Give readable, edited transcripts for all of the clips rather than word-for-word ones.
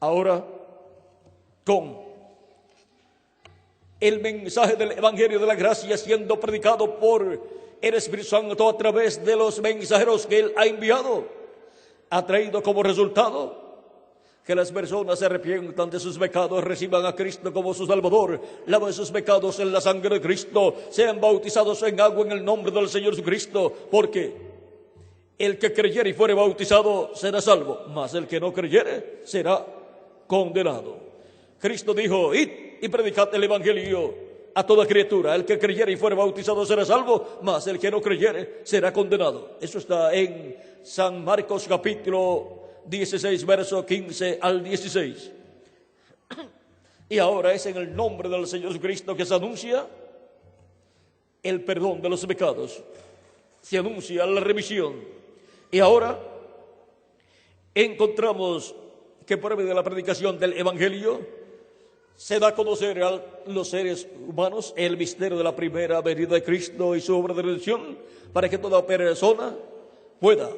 Ahora, con el mensaje del Evangelio de la Gracia siendo predicado por el Espíritu Santo a través de los mensajeros que Él ha enviado, ha traído como resultado que las personas se arrepientan de sus pecados, reciban a Cristo como su Salvador, laven sus pecados en la sangre de Cristo, sean bautizados en agua en el nombre del Señor Jesucristo, porque el que creyere y fuere bautizado será salvo, mas el que no creyere será condenado. Cristo dijo: id y predicad el Evangelio a toda criatura. El que creyere y fuere bautizado será salvo, mas el que no creyere será condenado. Eso está en San Marcos capítulo 16, verso 15 al 16. Y ahora es en el nombre del Señor Jesucristo que se anuncia el perdón de los pecados, se anuncia la remisión. Y ahora encontramos que por medio de la predicación del Evangelio se da a conocer a los seres humanos el misterio de la primera venida de Cristo y su obra de redención, para que toda persona pueda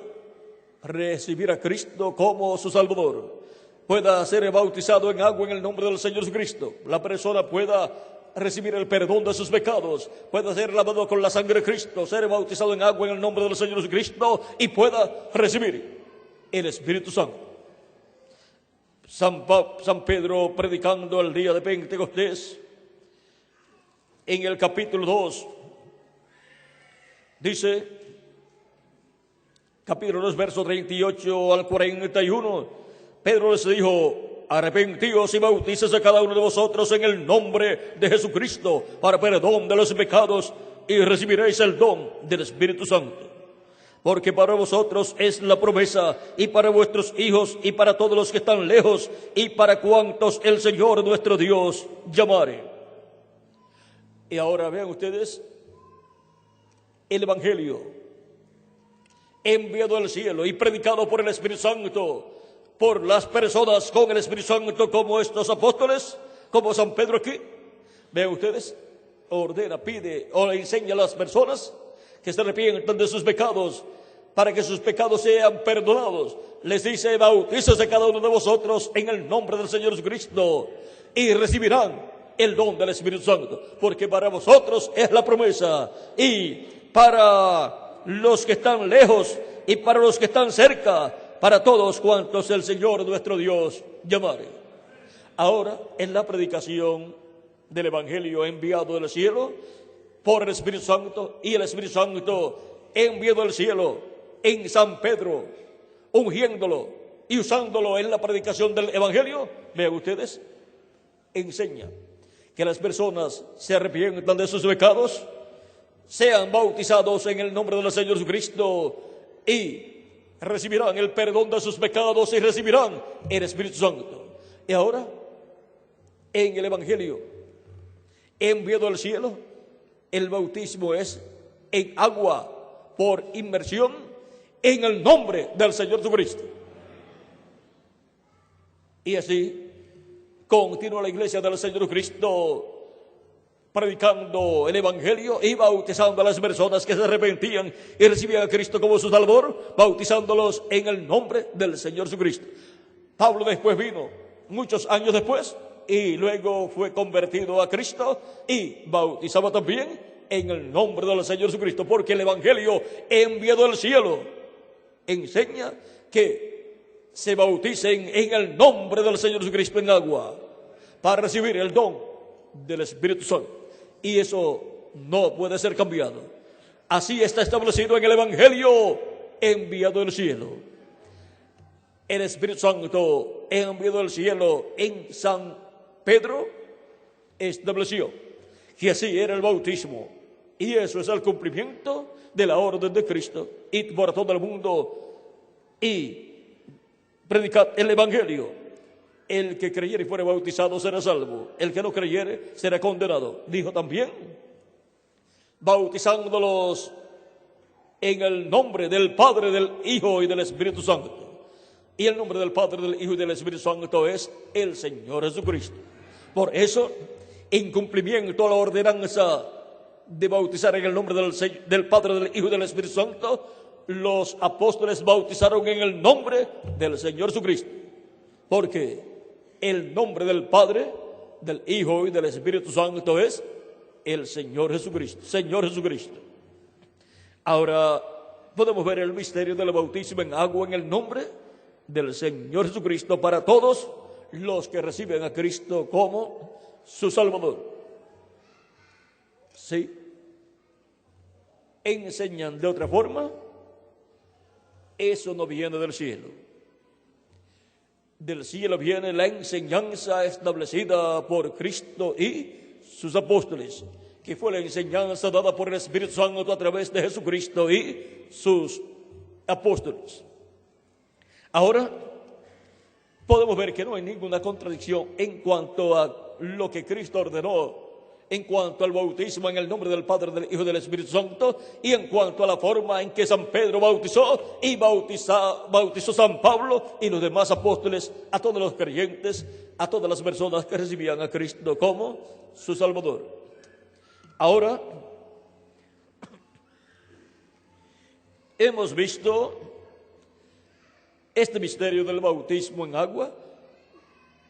recibir a Cristo como su Salvador, pueda ser bautizado en agua en el nombre del Señor Jesucristo, la persona pueda recibir el perdón de sus pecados, pueda ser lavado con la sangre de Cristo, ser bautizado en agua en el nombre del Señor Jesucristo y pueda recibir el Espíritu Santo. San Pedro, predicando el día de Pentecostés, en el capítulo 2, dice, capítulo 2, verso 38 al 41, Pedro les dijo: arrepentíos y bautícese a cada uno de vosotros en el nombre de Jesucristo para perdón de los pecados, y recibiréis el don del Espíritu Santo. Porque para vosotros es la promesa, y para vuestros hijos, y para todos los que están lejos, y para cuantos el Señor nuestro Dios llamare. Y ahora vean ustedes el Evangelio enviado del cielo y predicado por el Espíritu Santo, por las personas con el Espíritu Santo, como estos apóstoles, como San Pedro aquí. Vean ustedes, ordena, pide o le enseña a las personas que se arrepientan de sus pecados, para que sus pecados sean perdonados. Les dice: bautícese cada uno de vosotros en el nombre del Señor Jesucristo y recibirán el don del Espíritu Santo, porque para vosotros es la promesa, y para los que están lejos y para los que están cerca, para todos cuantos el Señor nuestro Dios llamare. Ahora, en la predicación del Evangelio enviado del cielo por el Espíritu Santo, y el Espíritu Santo enviado del cielo en San Pedro, ungiéndolo y usándolo en la predicación del Evangelio, vean ustedes, enseña que las personas se arrepientan de sus pecados, sean bautizados en el nombre del Señor Jesucristo y recibirán el perdón de sus pecados y recibirán el Espíritu Santo. Y ahora, en el Evangelio enviado del cielo, el bautismo es en agua por inmersión en el nombre del Señor Jesucristo. Y así continúa la iglesia del Señor Jesucristo predicando el Evangelio y bautizando a las personas que se arrepentían y recibían a Cristo como su Salvador, bautizándolos en el nombre del Señor Jesucristo. Pablo después vino, muchos años después, y luego fue convertido a Cristo y bautizaba también en el nombre del Señor Jesucristo, porque el Evangelio enviado del cielo enseña que se bauticen en el nombre del Señor Jesucristo en agua para recibir el don del Espíritu Santo. Y eso no puede ser cambiado. Así está establecido en el Evangelio enviado del cielo. El Espíritu Santo enviado del cielo en San Pedro estableció que así era el bautismo. Y eso es el cumplimiento de la orden de Cristo. Id por todo el mundo y predicad el Evangelio. El que creyere y fuere bautizado será salvo. El que no creyere será condenado. Dijo también, bautizándolos en el nombre del Padre, del Hijo y del Espíritu Santo. Y el nombre del Padre, del Hijo y del Espíritu Santo es el Señor Jesucristo. Por eso, en cumplimiento a la ordenanza de bautizar en el nombre del Padre, del Hijo y del Espíritu Santo, los apóstoles bautizaron en el nombre del Señor Jesucristo. Porque el nombre del Padre, del Hijo y del Espíritu Santo es el Señor Jesucristo. Señor Jesucristo. Ahora podemos ver el misterio del bautismo en agua en el nombre del Señor Jesucristo para todos los que reciben a Cristo como su Salvador. Sí. Enseñan de otra forma, eso no viene del cielo. Del cielo viene la enseñanza establecida por Cristo y sus apóstoles, que fue la enseñanza dada por el Espíritu Santo a través de Jesucristo y sus apóstoles. Ahora, podemos ver que no hay ninguna contradicción en cuanto a lo que Cristo ordenó, en cuanto al bautismo en el nombre del Padre, del Hijo y del Espíritu Santo, y en cuanto a la forma en que San Pedro bautizó y bautizó San Pablo y los demás apóstoles a todos los creyentes, a todas las personas que recibían a Cristo como su Salvador. Ahora, hemos visto este misterio del bautismo en agua,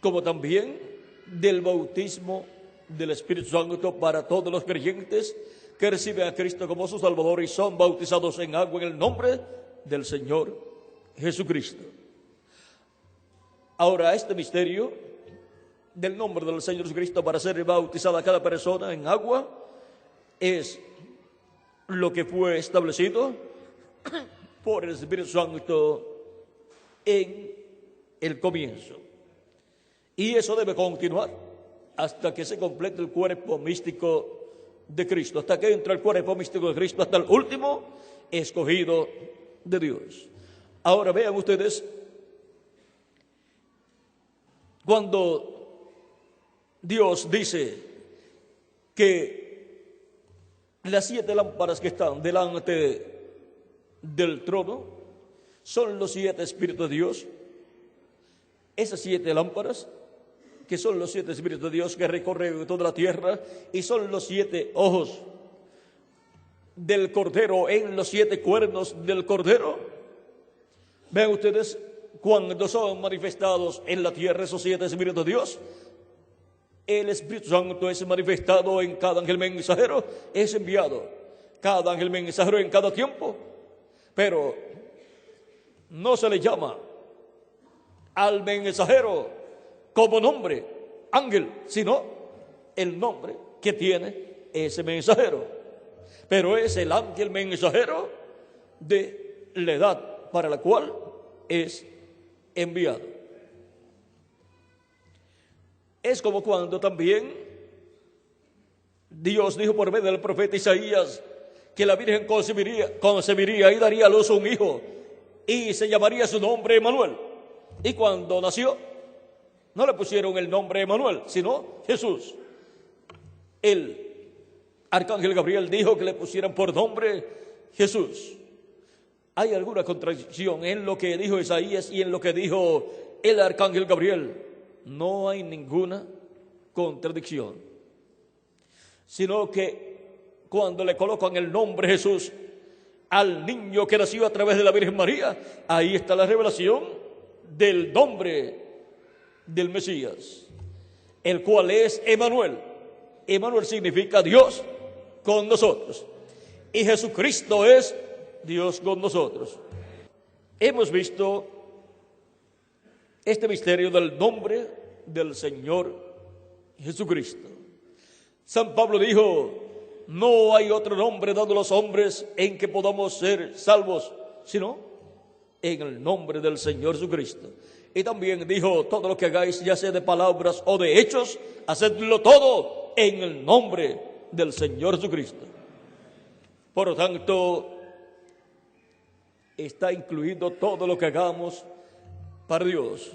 como también del bautismo del Espíritu Santo para todos los creyentes que reciben a Cristo como su Salvador y son bautizados en agua en el nombre del Señor Jesucristo. Ahora, este misterio del nombre del Señor Jesucristo para ser bautizada cada persona en agua es lo que fue establecido por el Espíritu Santo en el comienzo. Y eso debe continuar hasta que se complete el cuerpo místico de Cristo, hasta que entre el cuerpo místico de Cristo, hasta el último escogido de Dios. Ahora vean ustedes, cuando Dios dice que las 7 lámparas que están delante del trono son los 7 Espíritus de Dios, esas 7 lámparas, que son los 7 Espíritus de Dios que recorren toda la tierra, y son los 7 ojos del Cordero en los 7 cuernos del Cordero. Vean ustedes, cuando son manifestados en la tierra esos 7 Espíritus de Dios, el Espíritu Santo es manifestado en cada ángel mensajero, es enviado cada ángel mensajero en cada tiempo, pero no se le llama al mensajero como nombre ángel, sino el nombre que tiene ese mensajero. Pero es el ángel mensajero de la edad para la cual es enviado. Es como cuando también Dios dijo por medio del profeta Isaías que la Virgen concebiría y daría a luz un hijo, y se llamaría su nombre Emmanuel. Y cuando nació, no le pusieron el nombre Emmanuel, sino Jesús. El arcángel Gabriel dijo que le pusieran por nombre Jesús. ¿Hay alguna contradicción en lo que dijo Isaías y en lo que dijo el arcángel Gabriel? No hay ninguna contradicción, sino que cuando le colocan el nombre Jesús al niño que nació a través de la Virgen María, ahí está la revelación del nombre del Mesías, el cual es Emmanuel. Emmanuel significa Dios con nosotros, y Jesucristo es Dios con nosotros. Hemos visto este misterio del nombre del Señor Jesucristo. San Pablo dijo: no hay otro nombre dado a los hombres en que podamos ser salvos, sino en el nombre del Señor Jesucristo. Y también dijo: todo lo que hagáis, ya sea de palabras o de hechos, hacedlo todo en el nombre del Señor Jesucristo. Por lo tanto, está incluido todo lo que hagamos para Dios.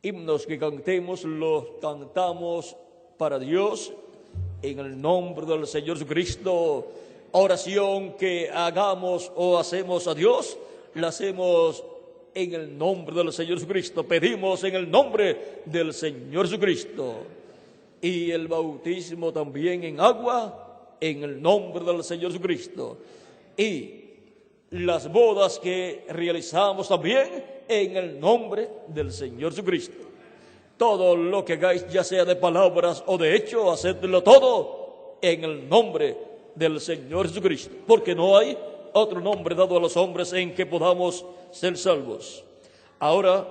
Himnos que cantemos, los cantamos para Dios en el nombre del Señor Jesucristo. Oración que hagamos o hacemos a Dios, la hacemos en el nombre del Señor Jesucristo. Pedimos en el nombre del Señor Jesucristo. Y el bautismo también en agua, en el nombre del Señor Jesucristo. Y las bodas que realizamos también en el nombre del Señor Jesucristo. todo lo que hagáis, ya sea de palabras o de hecho, hacedlo todo en el nombre del Señor Jesucristo, porque no hay otro nombre dado a los hombres en que podamos ser salvos. Ahora,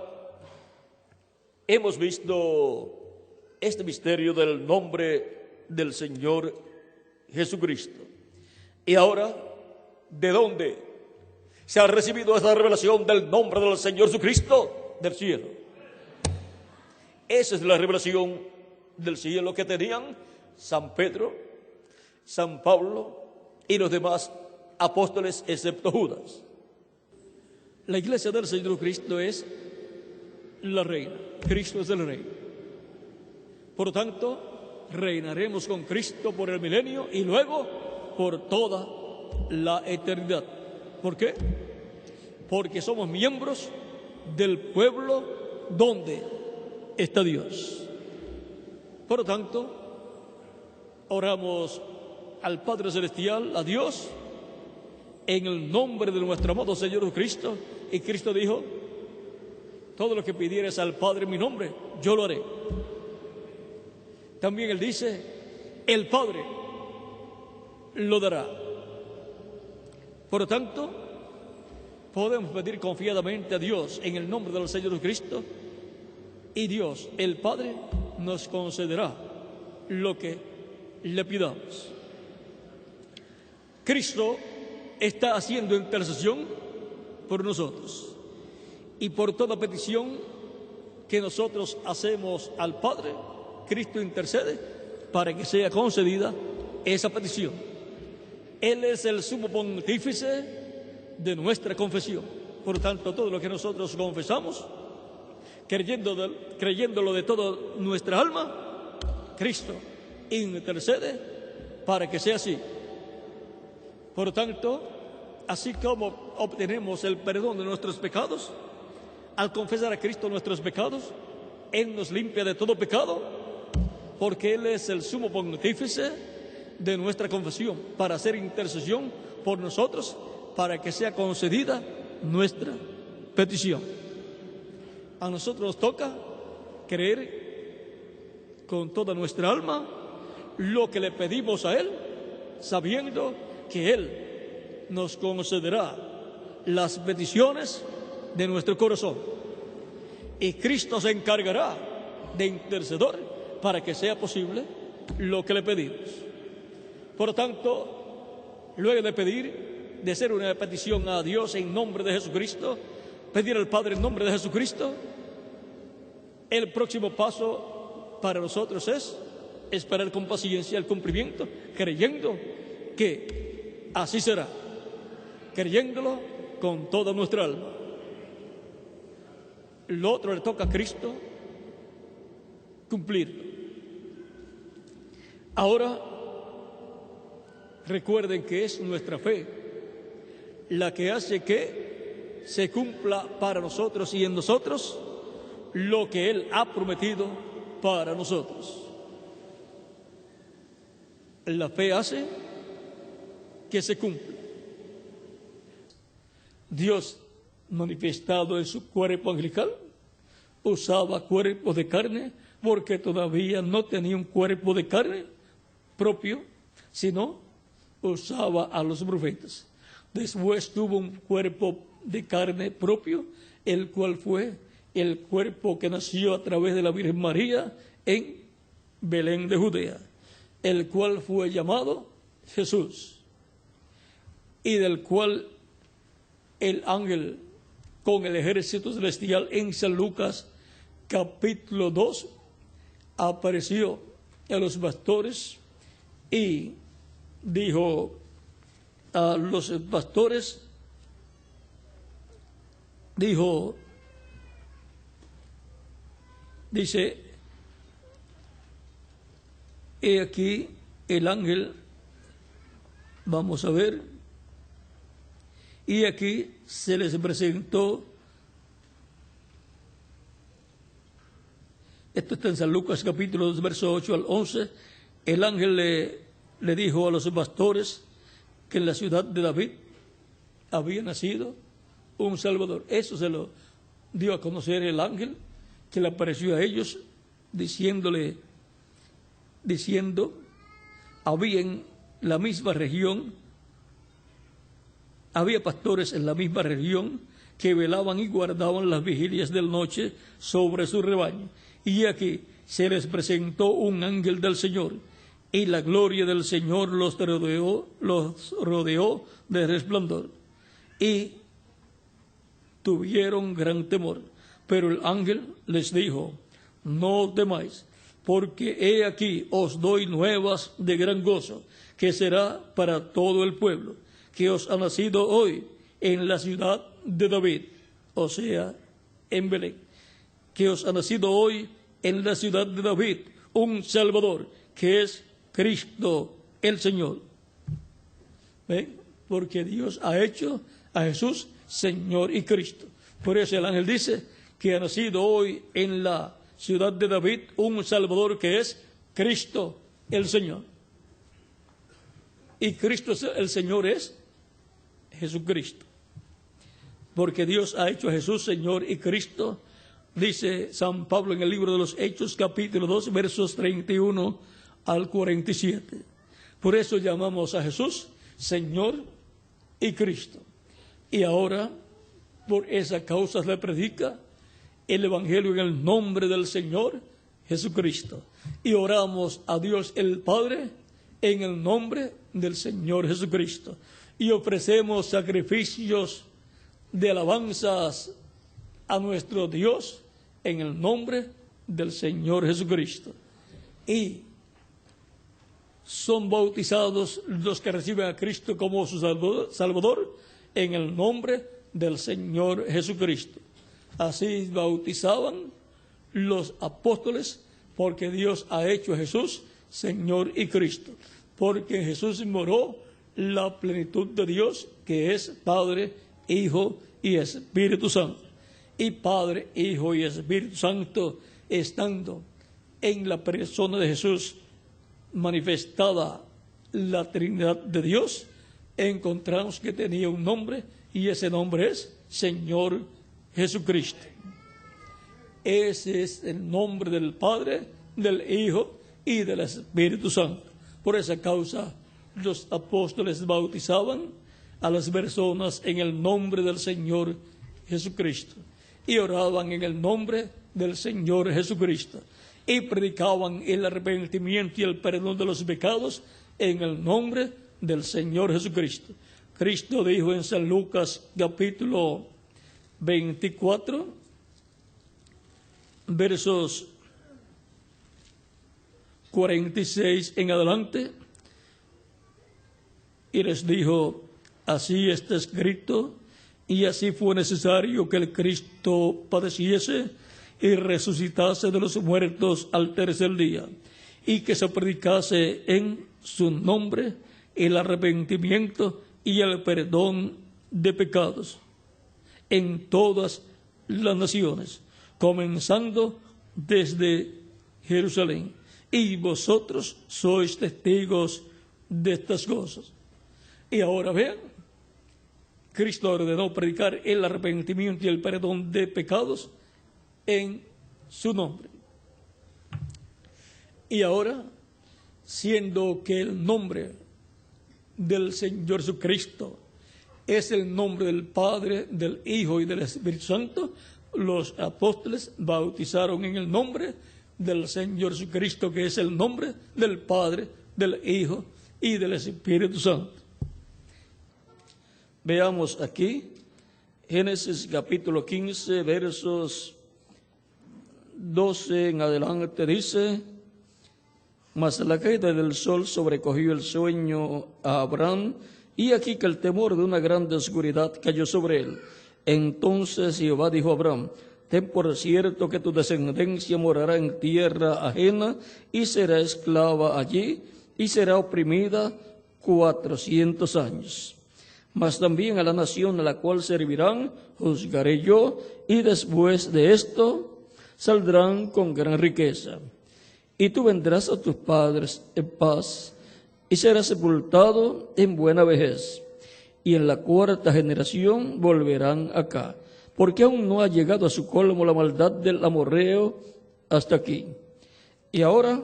hemos visto este misterio del nombre del Señor Jesucristo. Y ahora, ¿de dónde se ha recibido esta revelación del nombre del Señor Jesucristo? Del cielo. Esa es la revelación del cielo que tenían San Pedro, San Pablo y los demás apóstoles, excepto Judas. La iglesia del Señor Cristo es la reina. Cristo es el rey. Por lo tanto, reinaremos con Cristo por el milenio y luego por toda la eternidad. ¿Por qué? Porque somos miembros del pueblo donde está Dios. Por lo tanto, oramos al Padre Celestial, a Dios, en el nombre de nuestro amado Señor Jesucristo. Y Cristo dijo: todo lo que pidieres al Padre en mi nombre, yo lo haré. También Él dice: el Padre lo dará. Por lo tanto, podemos pedir confiadamente a Dios en el nombre del Señor Jesucristo, y Dios, el Padre, nos concederá lo que le pidamos. Cristo está haciendo intercesión por nosotros, y por toda petición que nosotros hacemos al Padre, Cristo intercede para que sea concedida esa petición. Él es el sumo pontífice de nuestra confesión. Por tanto, todo lo que nosotros confesamos, creyéndolo de toda nuestra alma, Cristo intercede para que sea así. Por tanto, así como obtenemos el perdón de nuestros pecados, al confesar a Cristo nuestros pecados, Él nos limpia de todo pecado, porque Él es el sumo pontífice de nuestra confesión, para hacer intercesión por nosotros, para que sea concedida nuestra petición. A nosotros nos toca creer con toda nuestra alma lo que le pedimos a Él, sabiendo que Él nos concederá las peticiones de nuestro corazón, y Cristo se encargará de interceder para que sea posible lo que le pedimos. Por lo tanto, luego de pedir, de hacer una petición a Dios en nombre de Jesucristo, pedir al Padre en nombre de Jesucristo, el próximo paso para nosotros es esperar con paciencia el cumplimiento, creyendo que así será, creyéndolo con toda nuestra alma. Lo otro le toca a Cristo cumplirlo. Ahora, recuerden que es nuestra fe la que hace que se cumpla para nosotros y en nosotros lo que Él ha prometido para nosotros. La fe hace que se cumpla. Dios, manifestado en su cuerpo angelical, usaba cuerpo de carne porque todavía no tenía un cuerpo de carne propio, sino usaba a los profetas. Después tuvo un cuerpo de carne propio, el cual fue el cuerpo que nació a través de la Virgen María en Belén de Judea, el cual fue llamado Jesús, y del cual el ángel con el ejército celestial en San Lucas capítulo 2 apareció a los pastores y dijo a los pastores, dice, he aquí el ángel, vamos a ver, y aquí se les presentó, esto está en San Lucas capítulo 2, verso 8 al 11, el ángel le dijo a los pastores que en la ciudad de David había nacido un Salvador. Eso se lo dio a conocer el ángel que le apareció a ellos diciendo, había en la misma región, había pastores en la misma región que velaban y guardaban las vigilias de la noche sobre su rebaño. Y aquí se les presentó un ángel del Señor, y la gloria del Señor los rodeó de resplandor, y tuvieron gran temor. Pero el ángel les dijo: no temáis, porque he aquí os doy nuevas de gran gozo, que será para todo el pueblo, que os ha nacido hoy en la ciudad de David, o sea, en Belén, que os ha nacido hoy en la ciudad de David un Salvador, que es Cristo el Señor. ¿Ven? Porque Dios ha hecho a Jesús Señor y Cristo. Por eso el ángel dice que ha nacido hoy en la ciudad de David un Salvador, que es Cristo el Señor. Y Cristo el Señor es Jesucristo. Porque Dios ha hecho a Jesús Señor y Cristo, dice San Pablo en el libro de los Hechos, capítulo 2, versos 31 al 47. Por eso llamamos a Jesús Señor y Cristo. Y ahora, por esa causa se predica el Evangelio en el nombre del Señor Jesucristo. Y oramos a Dios el Padre en el nombre del Señor Jesucristo. Y ofrecemos sacrificios de alabanzas a nuestro Dios en el nombre del Señor Jesucristo. Y son bautizados los que reciben a Cristo como su Salvador en el nombre del Señor Jesucristo. Así bautizaban los apóstoles, porque Dios ha hecho a Jesús Señor y Cristo. Porque en Jesús moró la plenitud de Dios, que es Padre, Hijo y Espíritu Santo. Y Padre, Hijo y Espíritu Santo, estando en la persona de Jesús manifestada la Trinidad de Dios, encontramos que tenía un nombre, y ese nombre es Señor Jesucristo. Ese es el nombre del Padre, del Hijo y del Espíritu Santo. Por esa causa los apóstoles bautizaban a las personas en el nombre del Señor Jesucristo, y oraban en el nombre del Señor Jesucristo, y predicaban el arrepentimiento y el perdón de los pecados en el nombre del Señor Jesucristo. Cristo dijo en San Lucas capítulo 24, versos 46 en adelante, y les dijo: así está escrito, y así fue necesario que el Cristo padeciese y resucitase de los muertos al tercer día, y que se predicase en su nombre el arrepentimiento y el perdón de pecados en todas las naciones, comenzando desde Jerusalén. Y vosotros sois testigos de estas cosas. Y ahora vean, Cristo ordenó predicar el arrepentimiento y el perdón de pecados en su nombre. Y ahora, siendo que el nombre del Señor Jesucristo es el nombre del Padre, del Hijo y del Espíritu Santo, los apóstoles bautizaron en el nombre del Señor Jesucristo, que es el nombre del Padre, del Hijo y del Espíritu Santo. Veamos aquí, Génesis capítulo 15, versos 12 en adelante, dice: mas a la caída del sol sobrecogió el sueño a Abraham, y aquí que el temor de una grande oscuridad cayó sobre él. Entonces Jehová dijo a Abraham: ten por cierto que tu descendencia morará en tierra ajena, y será esclava allí, y será oprimida 400 años. Mas también a la nación a la cual servirán juzgaré yo, y después de esto saldrán con gran riqueza. Y tú vendrás a tus padres en paz, y serás sepultado en buena vejez. Y en la cuarta generación volverán acá, porque aún no ha llegado a su colmo la maldad del amorreo hasta aquí. Y ahora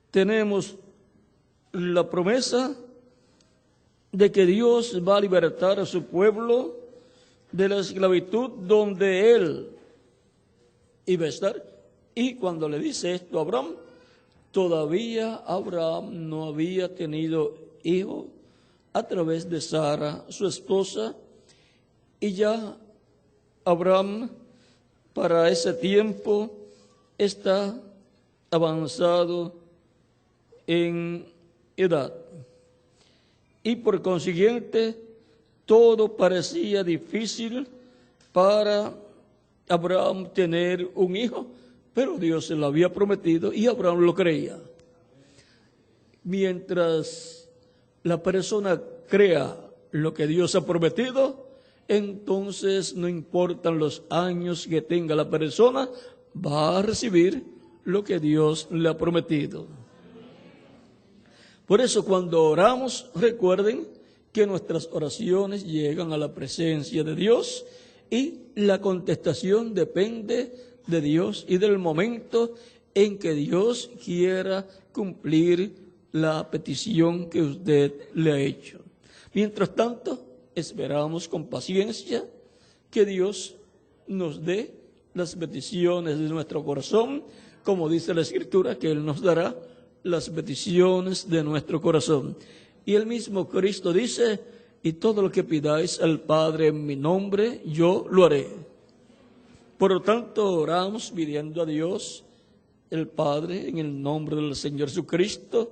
tenemos la promesa de que Dios va a libertar a su pueblo de la esclavitud donde Él iba a estar. Y cuando le dice esto a Abraham, todavía Abraham no había tenido hijo a través de Sara, su esposa, y ya Abraham para ese tiempo está avanzado en edad. Y por consiguiente, todo parecía difícil para Abraham tener un hijo, pero Dios se lo había prometido y Abraham lo creía. Mientras la persona crea lo que Dios ha prometido, entonces no importan los años que tenga la persona, va a recibir lo que Dios le ha prometido. Por eso cuando oramos, recuerden que nuestras oraciones llegan a la presencia de Dios y la contestación depende de Dios y del momento en que Dios quiera cumplir la petición que usted le ha hecho. Mientras tanto, esperamos con paciencia que Dios nos dé las peticiones de nuestro corazón, como dice la Escritura, que Él nos dará las peticiones de nuestro corazón. Y el mismo Cristo dice, y todo lo que pidáis al Padre en mi nombre, yo lo haré. Por lo tanto, oramos pidiendo a Dios, el Padre, en el nombre del Señor Jesucristo,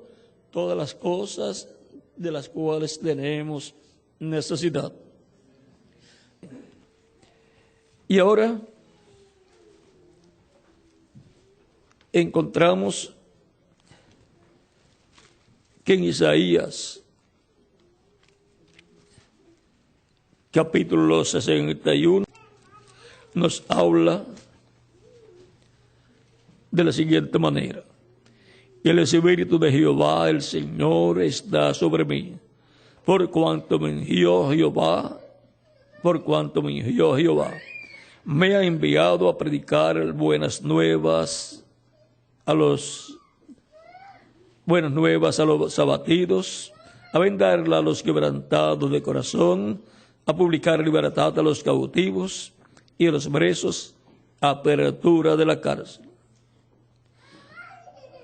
todas las cosas de las cuales tenemos necesidad. Y ahora encontramos que en Isaías, capítulo 61, nos habla de la siguiente manera: el Espíritu de Jehová, el Señor, está sobre mí, por cuanto me ungió Jehová, me ha enviado a predicar buenas nuevas a los abatidos, a vendarla a los quebrantados de corazón, a publicar libertad a los cautivos y a los presos, apertura de la cárcel,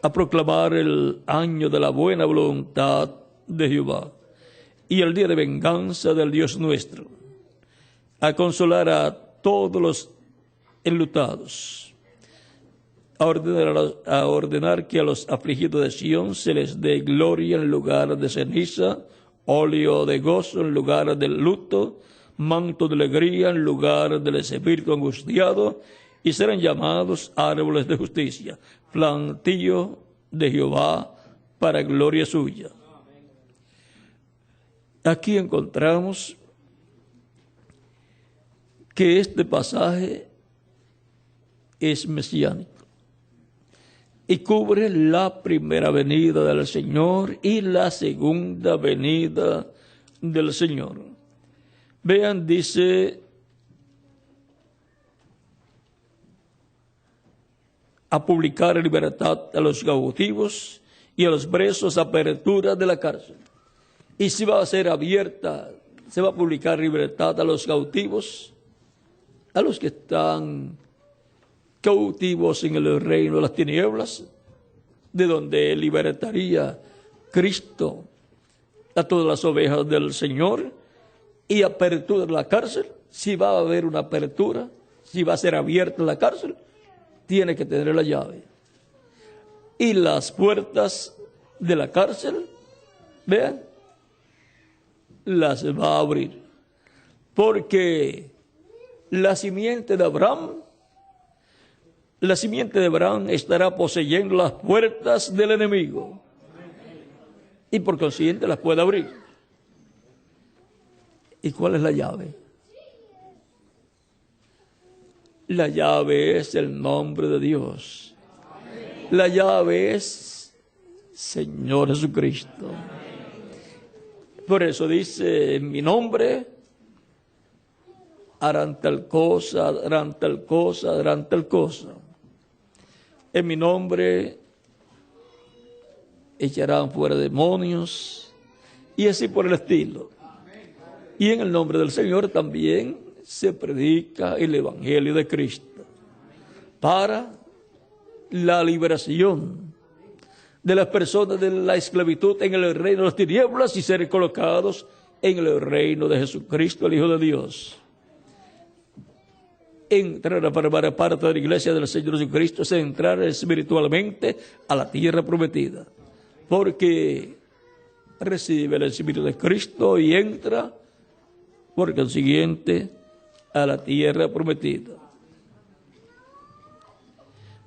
a proclamar el año de la buena voluntad de Jehová y el día de venganza del Dios nuestro, a consolar a todos los enlutados, a ordenar que a los afligidos de Sión se les dé gloria en lugar de ceniza, óleo de gozo en lugar del luto, manto de alegría en lugar del espíritu angustiado, y serán llamados árboles de justicia, plantío de Jehová para gloria suya. Aquí encontramos que este pasaje es mesiánico y cubre la primera venida del Señor y la segunda venida del Señor. Vean, dice, a publicar libertad a los cautivos y a los presos, apertura de la cárcel. Y si va a ser abierta, se va a publicar libertad a los cautivos, a los que están cautivos en el reino de las tinieblas, de donde libertaría Cristo a todas las ovejas del Señor, y apertura de la cárcel. Si va a haber una apertura, si va a ser abierta la cárcel, tiene que tener la llave. Y las puertas de la cárcel, vean, las va a abrir. Porque la simiente de Abraham estará poseyendo las puertas del enemigo. Y por consiguiente las puede abrir. ¿Y cuál es la llave? La llave es el nombre de Dios. La llave es Señor Jesucristo. Por eso dice, en mi nombre harán tal cosa, harán tal cosa, harán tal cosa. en mi nombre echarán fuera demonios, y así por el estilo. Y en el nombre del Señor también se predica el Evangelio de Cristo para la liberación de las personas de la esclavitud en el reino de las tinieblas y ser colocados en el reino de Jesucristo, el Hijo de Dios. Entrar a formar parte de la iglesia del Señor Jesucristo es entrar espiritualmente a la tierra prometida, porque recibe el Espíritu de Cristo y entra, por consiguiente, a la tierra prometida.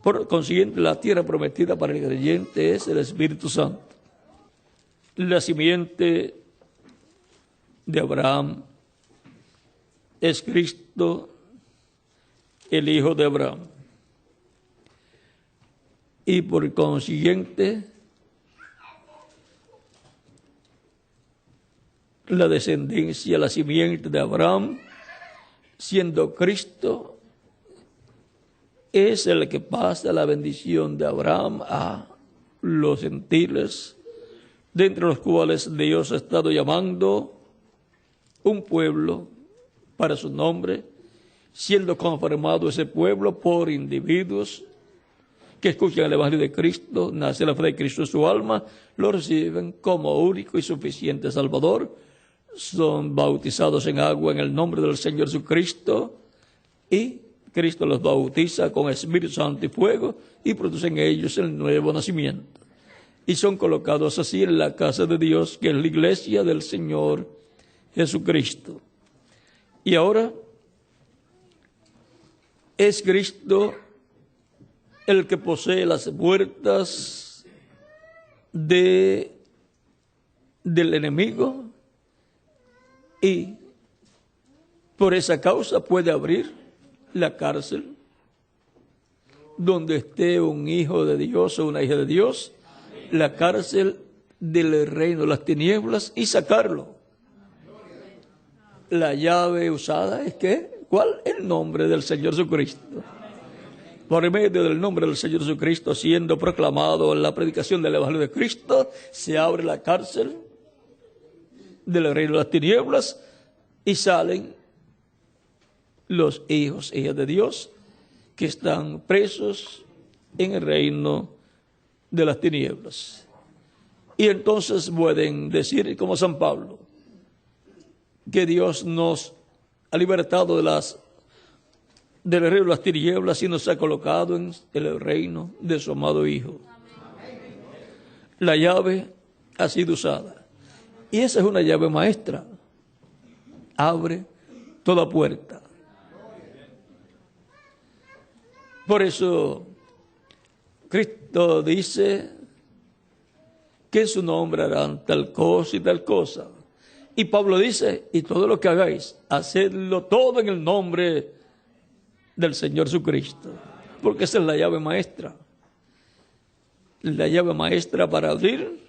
Por consiguiente, la tierra prometida para el creyente es el Espíritu Santo. La simiente de Abraham es Cristo, el Hijo de Abraham. Y por consiguiente, la descendencia, la simiente de Abraham, siendo Cristo, es el que pasa la bendición de Abraham a los gentiles, de entre los cuales Dios ha estado llamando un pueblo para su nombre, siendo conformado ese pueblo por individuos que escuchan el Evangelio de Cristo, nace la fe de Cristo en su alma, lo reciben como único y suficiente Salvador, son bautizados en agua en el nombre del Señor Jesucristo y Cristo los bautiza con Espíritu Santo y fuego y producen en ellos el nuevo nacimiento. Y son colocados así en la casa de Dios, que es la iglesia del Señor Jesucristo. Y ahora es Cristo el que posee las puertas del enemigo y por esa causa puede abrir la cárcel donde esté un hijo de Dios o una hija de Dios, la cárcel del reino de las tinieblas y sacarlo. La llave usada es ¿qué? ¿Cuál? El nombre del Señor Jesucristo. Por medio del nombre del Señor Jesucristo, siendo proclamado en la predicación del Evangelio de Cristo, se abre la cárcel del reino de las tinieblas y salen los hijos e hijas de Dios que están presos en el reino de las tinieblas. Y entonces pueden decir, como San Pablo, que Dios nos ha libertado del reino de las tinieblas y nos ha colocado en el reino de su amado Hijo. La llave ha sido usada. Y esa es una llave maestra. Abre toda puerta. Por eso, Cristo dice que en su nombre harán tal cosa y tal cosa. Y Pablo dice, y todo lo que hagáis, hacedlo todo en el nombre del Señor Jesucristo. Porque esa es la llave maestra. La llave maestra para abrir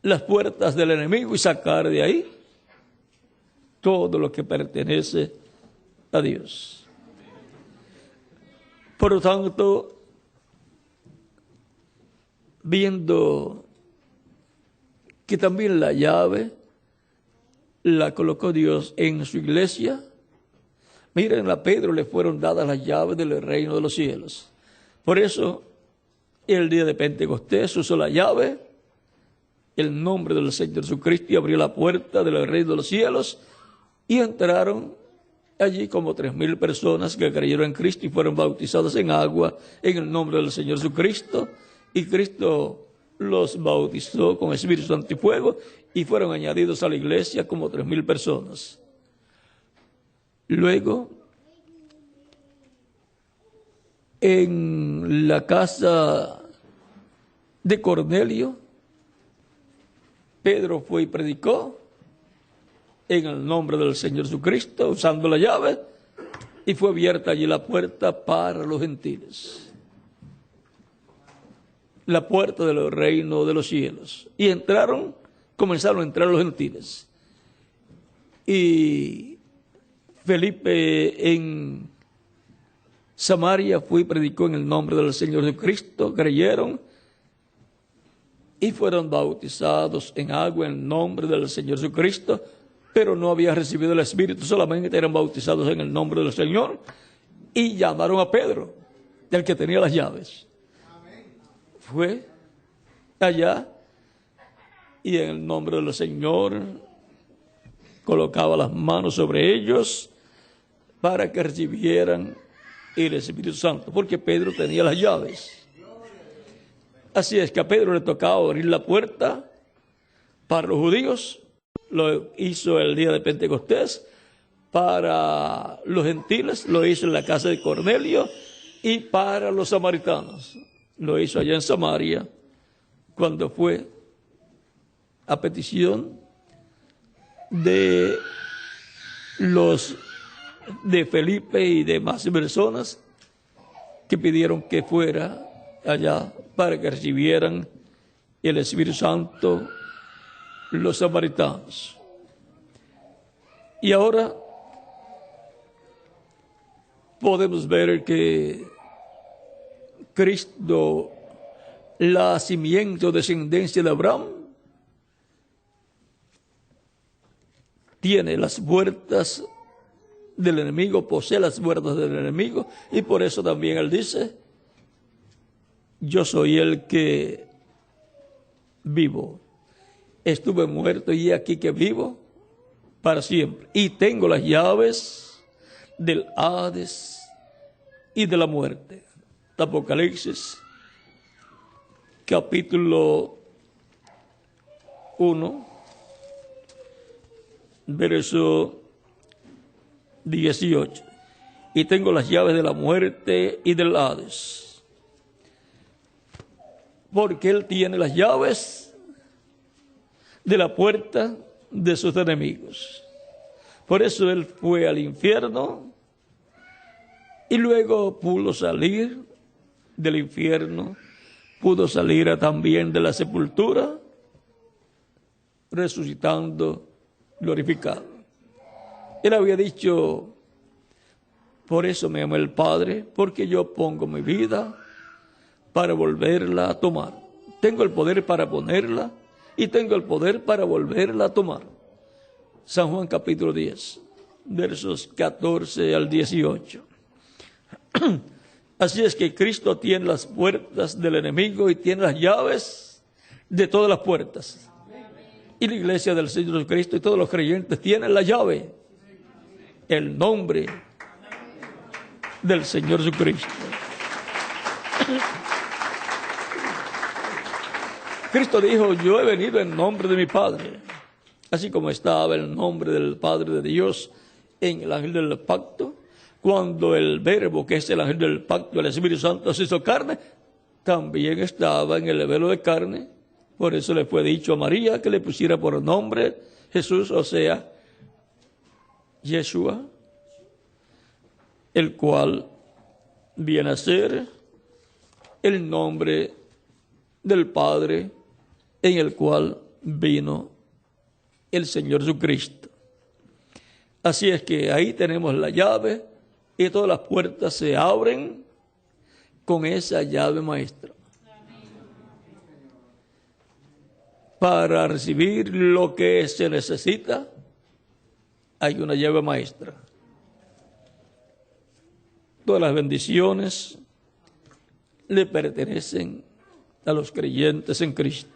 las puertas del enemigo y sacar de ahí todo lo que pertenece a Dios. Por lo tanto, viendo que también la llave la colocó Dios en su iglesia, miren, a Pedro le fueron dadas las llaves del reino de los cielos. Por eso, el día de Pentecostés usó la llave, el nombre del Señor Jesucristo, y abrió la puerta del reino de los cielos, y entraron allí como 3,000 personas que creyeron en Cristo y fueron bautizadas en agua en el nombre del Señor Jesucristo. Y Cristo los bautizó con Espíritu Santo y fuego y fueron añadidos a la iglesia como 3,000 personas. Luego, en la casa de Cornelio, Pedro fue y predicó en el nombre del Señor Jesucristo, usando la llave, y fue abierta allí la puerta para los gentiles. La puerta del reino de los cielos. Y comenzaron a entrar los gentiles. Y Felipe, en Samaria fue y predicó en el nombre del Señor Jesucristo, creyeron y fueron bautizados en agua en el nombre del Señor Jesucristo, pero no habían recibido el Espíritu, solamente eran bautizados en el nombre del Señor, y llamaron a Pedro, el que tenía las llaves. Fue allá y en el nombre del Señor colocaba las manos sobre ellos para que recibieran el Espíritu Santo, porque Pedro tenía las llaves. Así es que a Pedro le tocaba abrir la puerta para los judíos, lo hizo el día de Pentecostés. Para los gentiles lo hizo en la casa de Cornelio, y para los samaritanos lo hizo allá en Samaria, cuando fue a petición de Felipe y de más personas que pidieron que fuera allá para que recibieran el Espíritu Santo los samaritanos. Y ahora podemos ver que Cristo, la simiente o descendencia de Abraham, tiene las puertas del enemigo, posee las puertas del enemigo, y por eso también él dice: yo soy el que vivo, estuve muerto y he aquí que vivo para siempre, y tengo las llaves del Hades y de la muerte. Apocalipsis capítulo 1, verso 18. Y tengo las llaves de la muerte y del Hades. Porque él tiene las llaves de la puerta de sus enemigos. Por eso él fue al infierno y luego pudo salir del infierno, pudo salir también de la sepultura, resucitando, glorificado. Él había dicho: por eso me ama el Padre, porque yo pongo mi vida para volverla a tomar. Tengo el poder para ponerla y tengo el poder para volverla a tomar. San Juan capítulo 10, versos 14 al 18. Así es que Cristo tiene las puertas del enemigo y tiene las llaves de todas las puertas. Y la iglesia del Señor Jesucristo y todos los creyentes tienen la llave, el nombre del Señor Jesucristo. Cristo dijo: yo he venido en nombre de mi Padre, así como estaba el nombre del Padre de Dios en el ángel del pacto. Cuando el Verbo, que es el ángel del pacto, el Espíritu Santo, se hizo carne, también estaba en el velo de carne. Por eso le fue dicho a María que le pusiera por nombre Jesús, o sea, Yeshua, el cual viene a ser el nombre del Padre en el cual vino el Señor Jesucristo. Así es que ahí tenemos la llave y todas las puertas se abren con esa llave maestra. Para recibir lo que se necesita, hay una llave maestra. Todas las bendiciones le pertenecen a los creyentes en Cristo.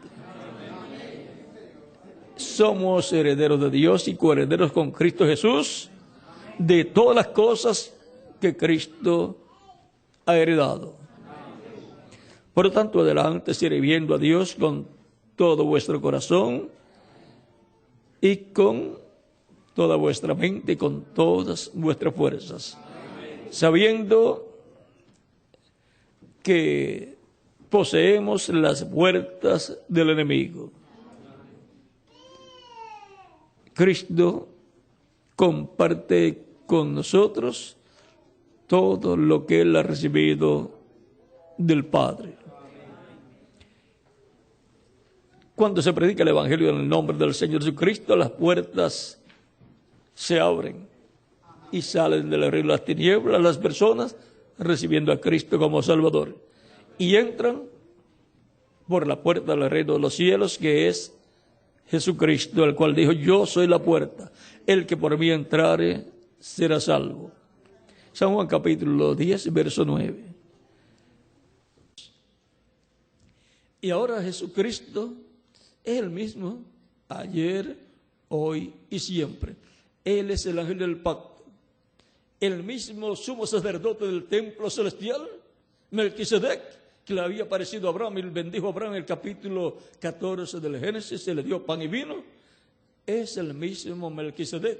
Somos herederos de Dios y coherederos con Cristo Jesús de todas las cosas que Cristo ha heredado. Por lo tanto, adelante sirviendo a Dios con todo vuestro corazón y con toda vuestra mente y con todas vuestras fuerzas, sabiendo que poseemos las puertas del enemigo. Cristo comparte con nosotros todo lo que Él ha recibido del Padre. Cuando se predica el Evangelio en el nombre del Señor Jesucristo, las puertas se abren y salen del reino de las tinieblas las personas recibiendo a Cristo como Salvador. Y entran por la puerta del reino de los cielos, que es Jesucristo, el cual dijo: yo soy la puerta, el que por mí entrare será salvo. San Juan capítulo 10, verso 9. Y ahora Jesucristo es el mismo ayer, hoy y siempre. Él es el ángel del pacto, el mismo sumo sacerdote del templo celestial, Melquisedec, que le había parecido a Abraham y bendijo a Abraham en el capítulo 14 del Génesis, se le dio pan y vino. Es el mismo Melquisedec,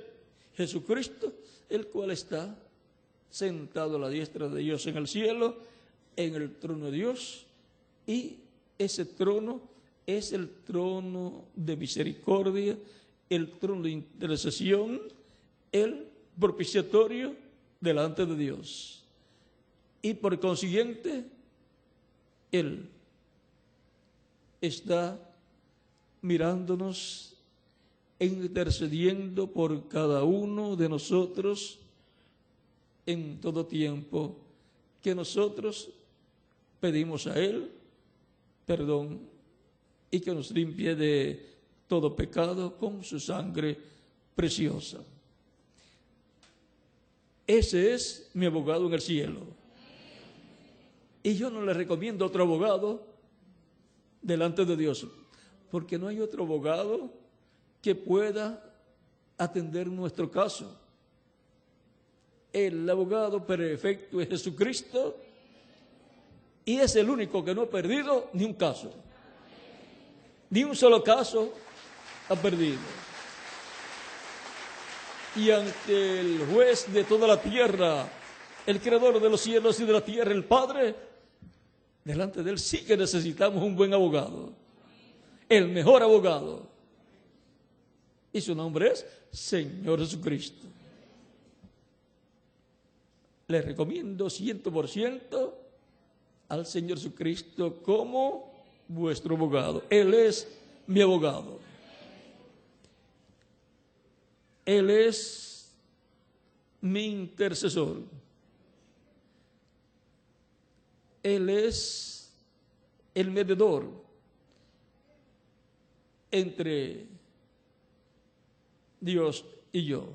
Jesucristo, el cual está sentado a la diestra de Dios en el cielo, en el trono de Dios, y ese trono es el trono de misericordia, el trono de intercesión, el propiciatorio delante de Dios. Y por consiguiente, Él está mirándonos e intercediendo por cada uno de nosotros en todo tiempo que nosotros pedimos a Él perdón y que nos limpie de todo pecado con su sangre preciosa. Ese es mi abogado en el cielo. Y yo no le recomiendo otro abogado delante de Dios, porque no hay otro abogado que pueda atender nuestro caso. El abogado perfecto es Jesucristo, y es el único que no ha perdido ni un caso. Ni un solo caso ha perdido. Y ante el juez de toda la tierra, el creador de los cielos y de la tierra, el Padre, delante de Él sí que necesitamos un buen abogado. El mejor abogado. Y su nombre es Señor Jesucristo. Le recomiendo 100% al Señor Jesucristo como vuestro abogado. Él es mi abogado. Él es mi intercesor. Él es el mediador entre Dios y yo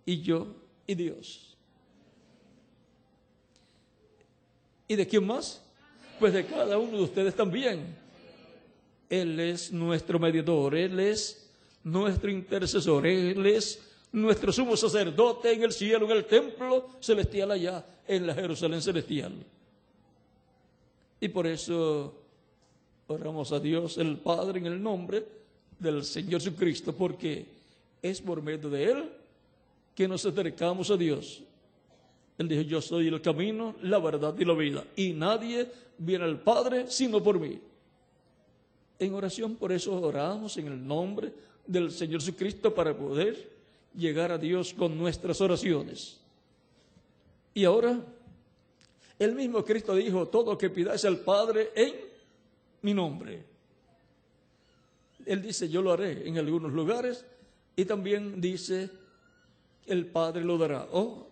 y Dios. ¿Y de quién más? Pues de cada uno de ustedes también. Él es nuestro mediador, Él es nuestro intercesor, Él es nuestro sumo sacerdote en el cielo, en el templo celestial allá, en la Jerusalén celestial. Y por eso oramos a Dios el Padre en el nombre del Señor Jesucristo, porque es por medio de Él que nos acercamos a Dios. Él dijo: yo soy el camino, la verdad y la vida, y nadie viene al Padre sino por mí. En oración, por eso oramos en el nombre del Señor Jesucristo, para poder llegar a Dios con nuestras oraciones. Y ahora, el mismo Cristo dijo: todo lo que pidáis al Padre en mi nombre. Él dice: yo lo haré en algunos lugares, y también dice: el Padre lo dará, o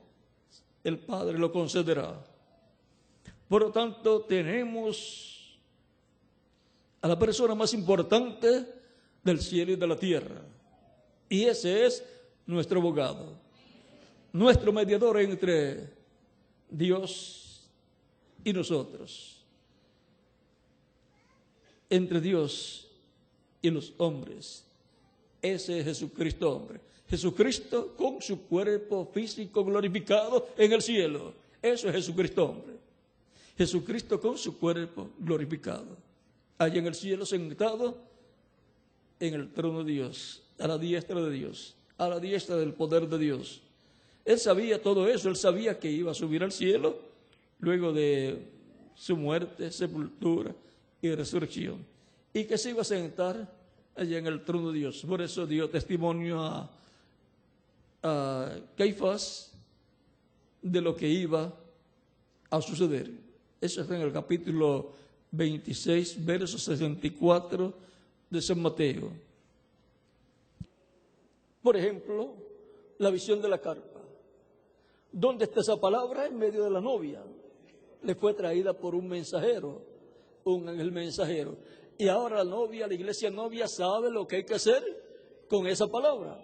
el Padre lo concederá. Por lo tanto, tenemos a la persona más importante del cielo y de la tierra, y ese es nuestro abogado, nuestro mediador entre Dios y nosotros, entre Dios y los hombres. Ese es Jesucristo hombre. Jesucristo con su cuerpo físico glorificado en el cielo. Eso es Jesucristo hombre. Jesucristo con su cuerpo glorificado, allá en el cielo, sentado en el trono de Dios, a la diestra de Dios, a la diestra del poder de Dios. Él sabía todo eso, él sabía que iba a subir al cielo luego de su muerte, sepultura y resurrección, y que se iba a sentar allá en el trono de Dios. Por eso dio testimonio a Caifás de lo que iba a suceder. Eso está en el capítulo 26, verso 64 de San Mateo. Por ejemplo, la visión de la carpa. ¿Dónde está esa palabra? En medio de la novia. le fue traída por un mensajero, un ángel mensajero. Y ahora la iglesia novia sabe lo que hay que hacer con esa palabra.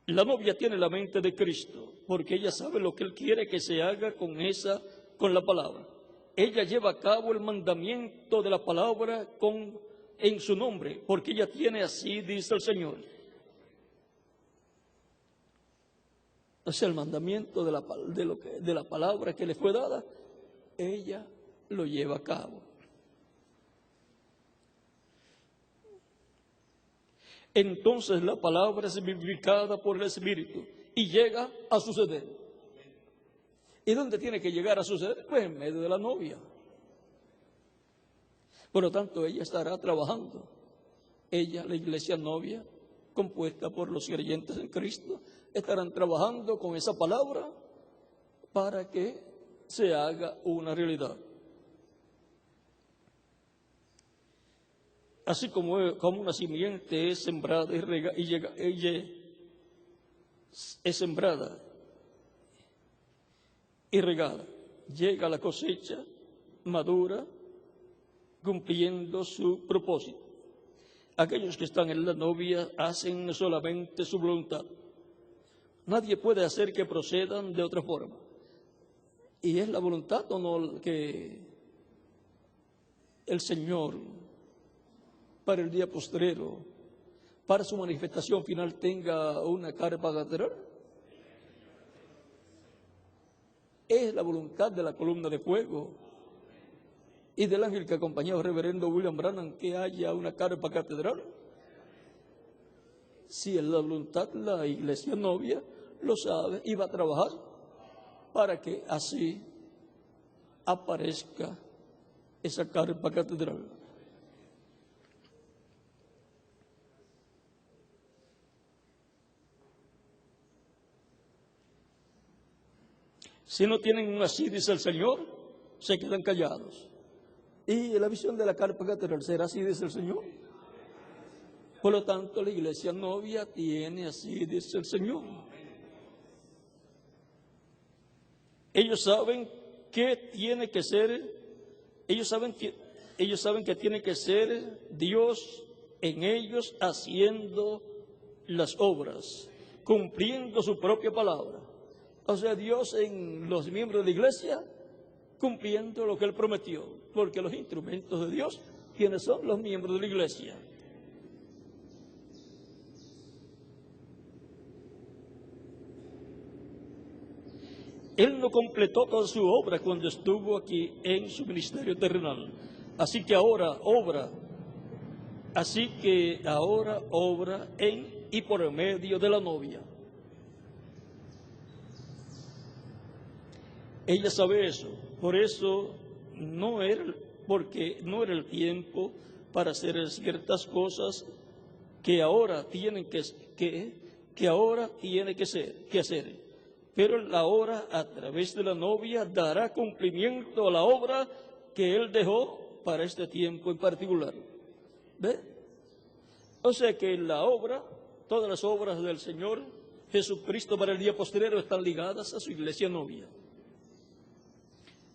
La novia tiene la mente de Cristo, porque ella sabe lo que Él quiere que se haga con la palabra. Ella lleva a cabo el mandamiento de la palabra en su nombre, porque ella tiene así, dice el Señor. O sea, el mandamiento de la palabra que le fue dada, ella lo lleva a cabo. Entonces la palabra es vivificada por el Espíritu y llega a suceder. ¿Y dónde tiene que llegar a suceder? Pues en medio de la novia. Por lo tanto, ella estará trabajando. Ella, la iglesia novia, compuesta por los creyentes en Cristo, estarán trabajando con esa palabra para que se haga una realidad. Así como una simiente es sembrada es sembrada y regada, llega la cosecha madura cumpliendo su propósito. Aquellos que están en la novia hacen solamente su voluntad. Nadie puede hacer que procedan de otra forma. Y es la voluntad o no que el Señor, para el día postrero, para su manifestación final, tenga una carpa catedral. Es la voluntad de la columna de fuego y del ángel que acompañaba al reverendo William Branham que haya una carpa catedral. Si es la voluntad, la iglesia novia lo sabe y va a trabajar para que así aparezca esa carpa catedral. Si no tienen un así, dice el Señor, se quedan callados. Y la visión de la carpa catedral será así, dice el Señor. Por lo tanto, la iglesia novia tiene así, dice el Señor. Ellos saben que tiene que ser, ellos saben que tiene que ser Dios en ellos haciendo las obras, cumpliendo su propia palabra. O sea, Dios en los miembros de la iglesia cumpliendo lo que Él prometió, porque los instrumentos de Dios, ¿quiénes son? Los miembros de la iglesia. Él no completó toda su obra cuando estuvo aquí en su ministerio terrenal. Así que ahora obra en y por medio de la novia. Ella sabe eso, por eso porque no era el tiempo para hacer ciertas cosas que ahora tienen que hacer. Pero la hora, a través de la novia, dará cumplimiento a la obra que Él dejó para este tiempo en particular. ¿Ve? O sea que la obra, todas las obras del Señor Jesucristo para el día postrero están ligadas a su iglesia novia.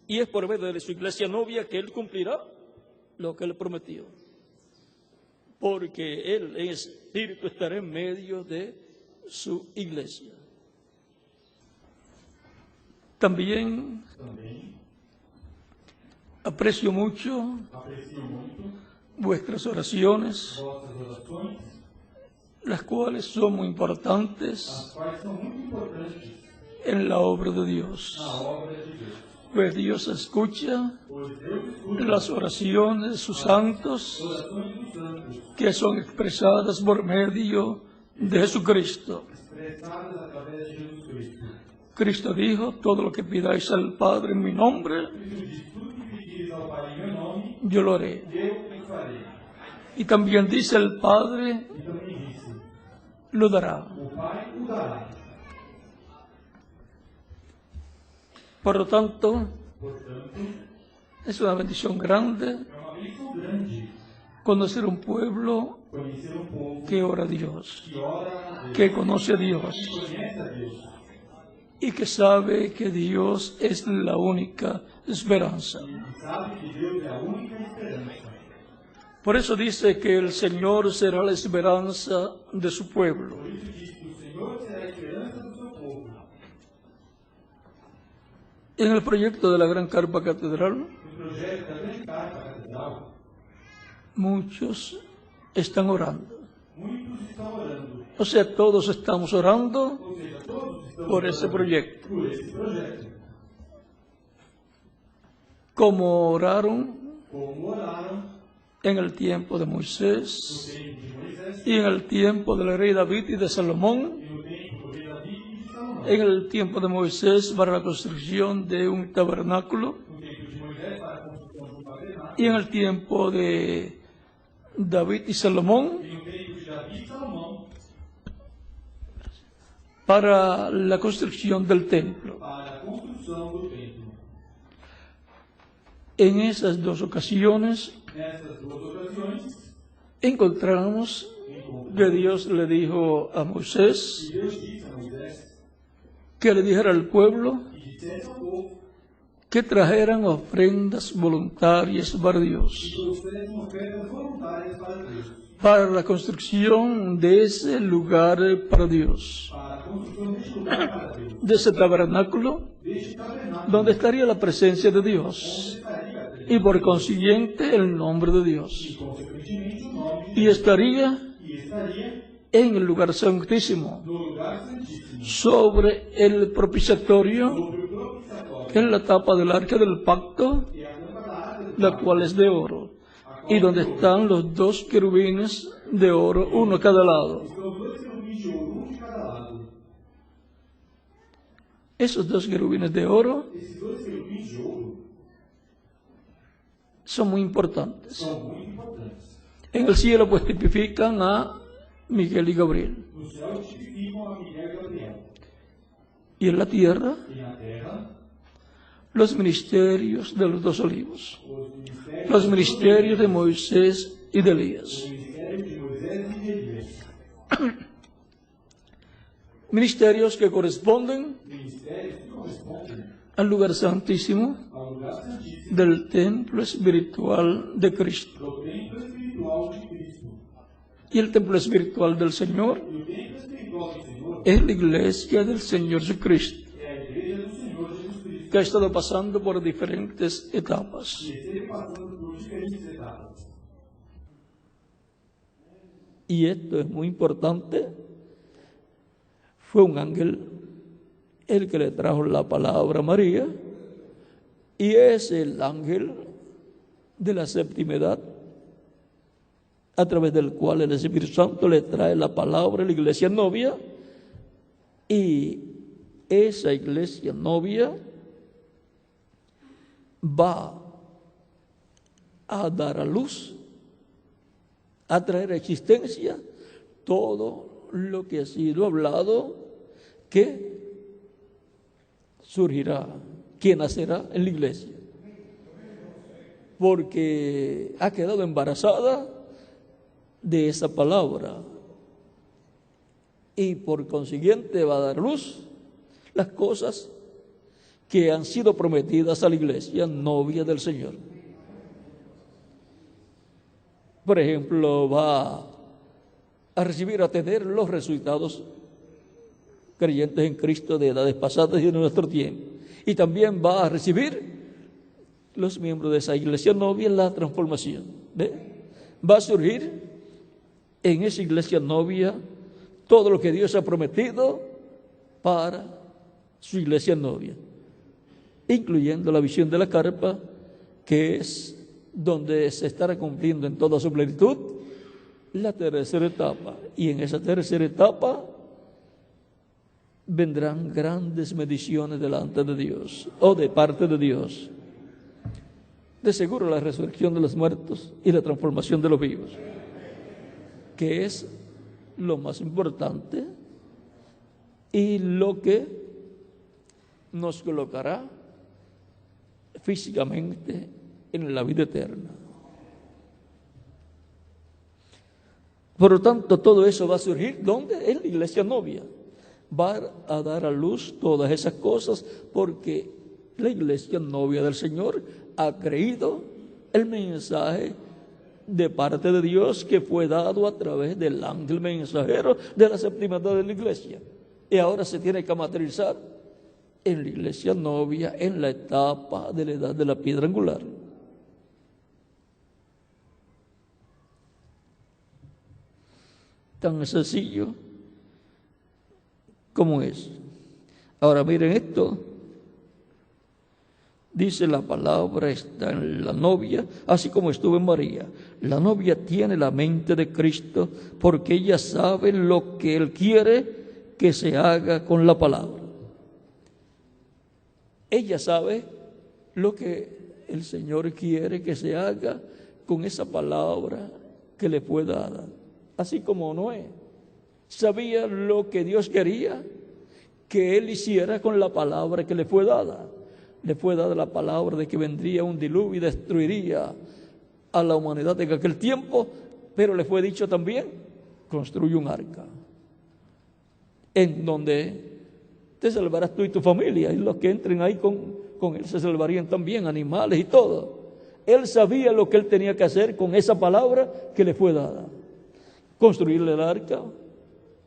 Y es por medio de su iglesia novia que Él cumplirá lo que Él prometió. Porque Él en espíritu estará en medio de su iglesia. También aprecio mucho vuestras oraciones, las cuales son muy importantes en la obra de Dios. Pues Dios escucha las oraciones de sus santos que son expresadas por medio de Jesucristo. Cristo dijo, todo lo que pidáis al Padre en mi nombre, yo lo haré. Y también dice el Padre, lo dará. Por lo tanto, es una bendición grande Conocer un pueblo conhecer um povo que ora a Dios, que ora a Deus, que conoce a Dios que conhece a Deus y que sabe que Dios es la única esperanza. e sabe que Deus é a única esperança. Por eso dice que el Señor será la esperanza de su pueblo. Por isso diz que o Senhor será a esperança do seu povo. En el proyecto de la Gran Carpa Catedral, No projeto da Grande Carpa Catedral, muchos están orando. muitos estão orando. O sea, todos estamos orando Ou seja, todos estão por orando ese proyecto. por esse projeto. Como oraron Como oraram en el tiempo de no Moisés tempo de Moisés y en el tiempo del rey David y de Salomón, e no tempo do rei Davi e de Salomão. en el tiempo de Moisés para la construcción de un tabernáculo No tempo de Moisés para a construção de um tabernáculo. y en el tiempo de David y Salomón E no tempo de Davi e Salomão para la construcción del templo. para a construção do templo. En esas dos ocasiones Nessas duas ocasiões, encontramos que Dios le dijo a Moisés Deus disse a Moisés que le dijera al pueblo que dissesse ao povo que trajeran ofrendas voluntarias para Dios, que trouxessem ofertas voluntárias para Deus, para la construcción de ese lugar para Dios, para a construção deste lugar para Deus, de ese tabernáculo deste tabernáculo, donde estaría la presencia de Dios onde estaria a Deus, y por consiguiente el nombre de e Dios, consequentemente o nome de y estaría e estaria en el lugar santísimo, no lugar santíssimo, sobre el propiciatorio, sobre o propiciatório, en la tapa del arca del pacto, e a tampa da arca do la cual es de oro, y donde están los dos querubines de oro, uno a cada lado. Estão os dois querubins de ouro, um de cada lado. Esos dos querubines de oro Esses dois querubins de ouro son muy importantes. são muito importantes. En el cielo pues tipifican a Miguel y Gabriel. No céu tipificam a Miguel e Gabriel. Y en la tierra, E na terra, los ministerios de los dos olivos, os los ministerios de Moisés y de Elías. ministérios de Moisés e de Elias. Ministerios que corresponden Ministérios que correspondem al lugar santísimo ao lugar santíssimo del templo espiritual de Cristo. do templo espiritual de Cristo. Y el templo espiritual del Señor E o templo espiritual do Senhor es la iglesia del Señor Jesucristo, é a igreja do Senhor Jesus Cristo, que ha estado pasando por diferentes etapas. que esteve passando por diferentes etapas. Y esto es muy importante. Fue un ángel el que le trajo la palabra a María, y es el ángel de la séptima edad, a través del cual el Espíritu Santo le trae la palabra a la iglesia novia, y esa iglesia novia va a dar a luz, a traer a existencia todo lo que ha sido hablado que surgirá, que nacerá en la iglesia, porque ha quedado embarazada de esa palabra y por consiguiente va a dar luz las cosas que han sido prometidas a la iglesia novia del Señor. Por ejemplo, va a recibir, a tener los resultados creyentes en Cristo de edades pasadas y de nuestro tiempo. Y también va a recibir los miembros de esa iglesia novia la transformación. ¿Ve? Va a surgir en esa iglesia novia todo lo que Dios ha prometido para su iglesia novia, incluyendo la visión de la carpa, que es donde se estará cumpliendo en toda su plenitud la tercera etapa. Y en esa tercera etapa vendrán grandes mediciones delante de Dios, o de parte de Dios. De seguro la resurrección de los muertos y la transformación de los vivos, que es lo más importante y lo que nos colocará físicamente en la vida eterna. Por lo tanto, todo eso va a surgir, ¿dónde? En la iglesia novia. Va a dar a luz todas esas cosas porque la iglesia novia del Señor ha creído el mensaje de parte de Dios que fue dado a través del ángel mensajero de la séptima edad de la iglesia. Y ahora se tiene que materializar en la iglesia novia, en la etapa de la edad de la piedra angular. Tan sencillo como es. Ahora miren esto. Dice la palabra está en la novia, así como estuvo en María. La novia tiene la mente de Cristo porque ella sabe lo que Él quiere que se haga con la palabra. Ella sabe lo que el Señor quiere que se haga con esa palabra que le fue dada. Así como Noé sabía lo que Dios quería que él hiciera con la palabra que le fue dada. Le fue dada la palabra de que vendría un diluvio y destruiría a la humanidad en aquel tiempo, pero le fue dicho también, construye un arca, en donde te salvarás tú y tu familia, y los que entren ahí con él se salvarían también, animales y todo. Él sabía lo que él tenía que hacer con esa palabra que le fue dada. Construirle el arca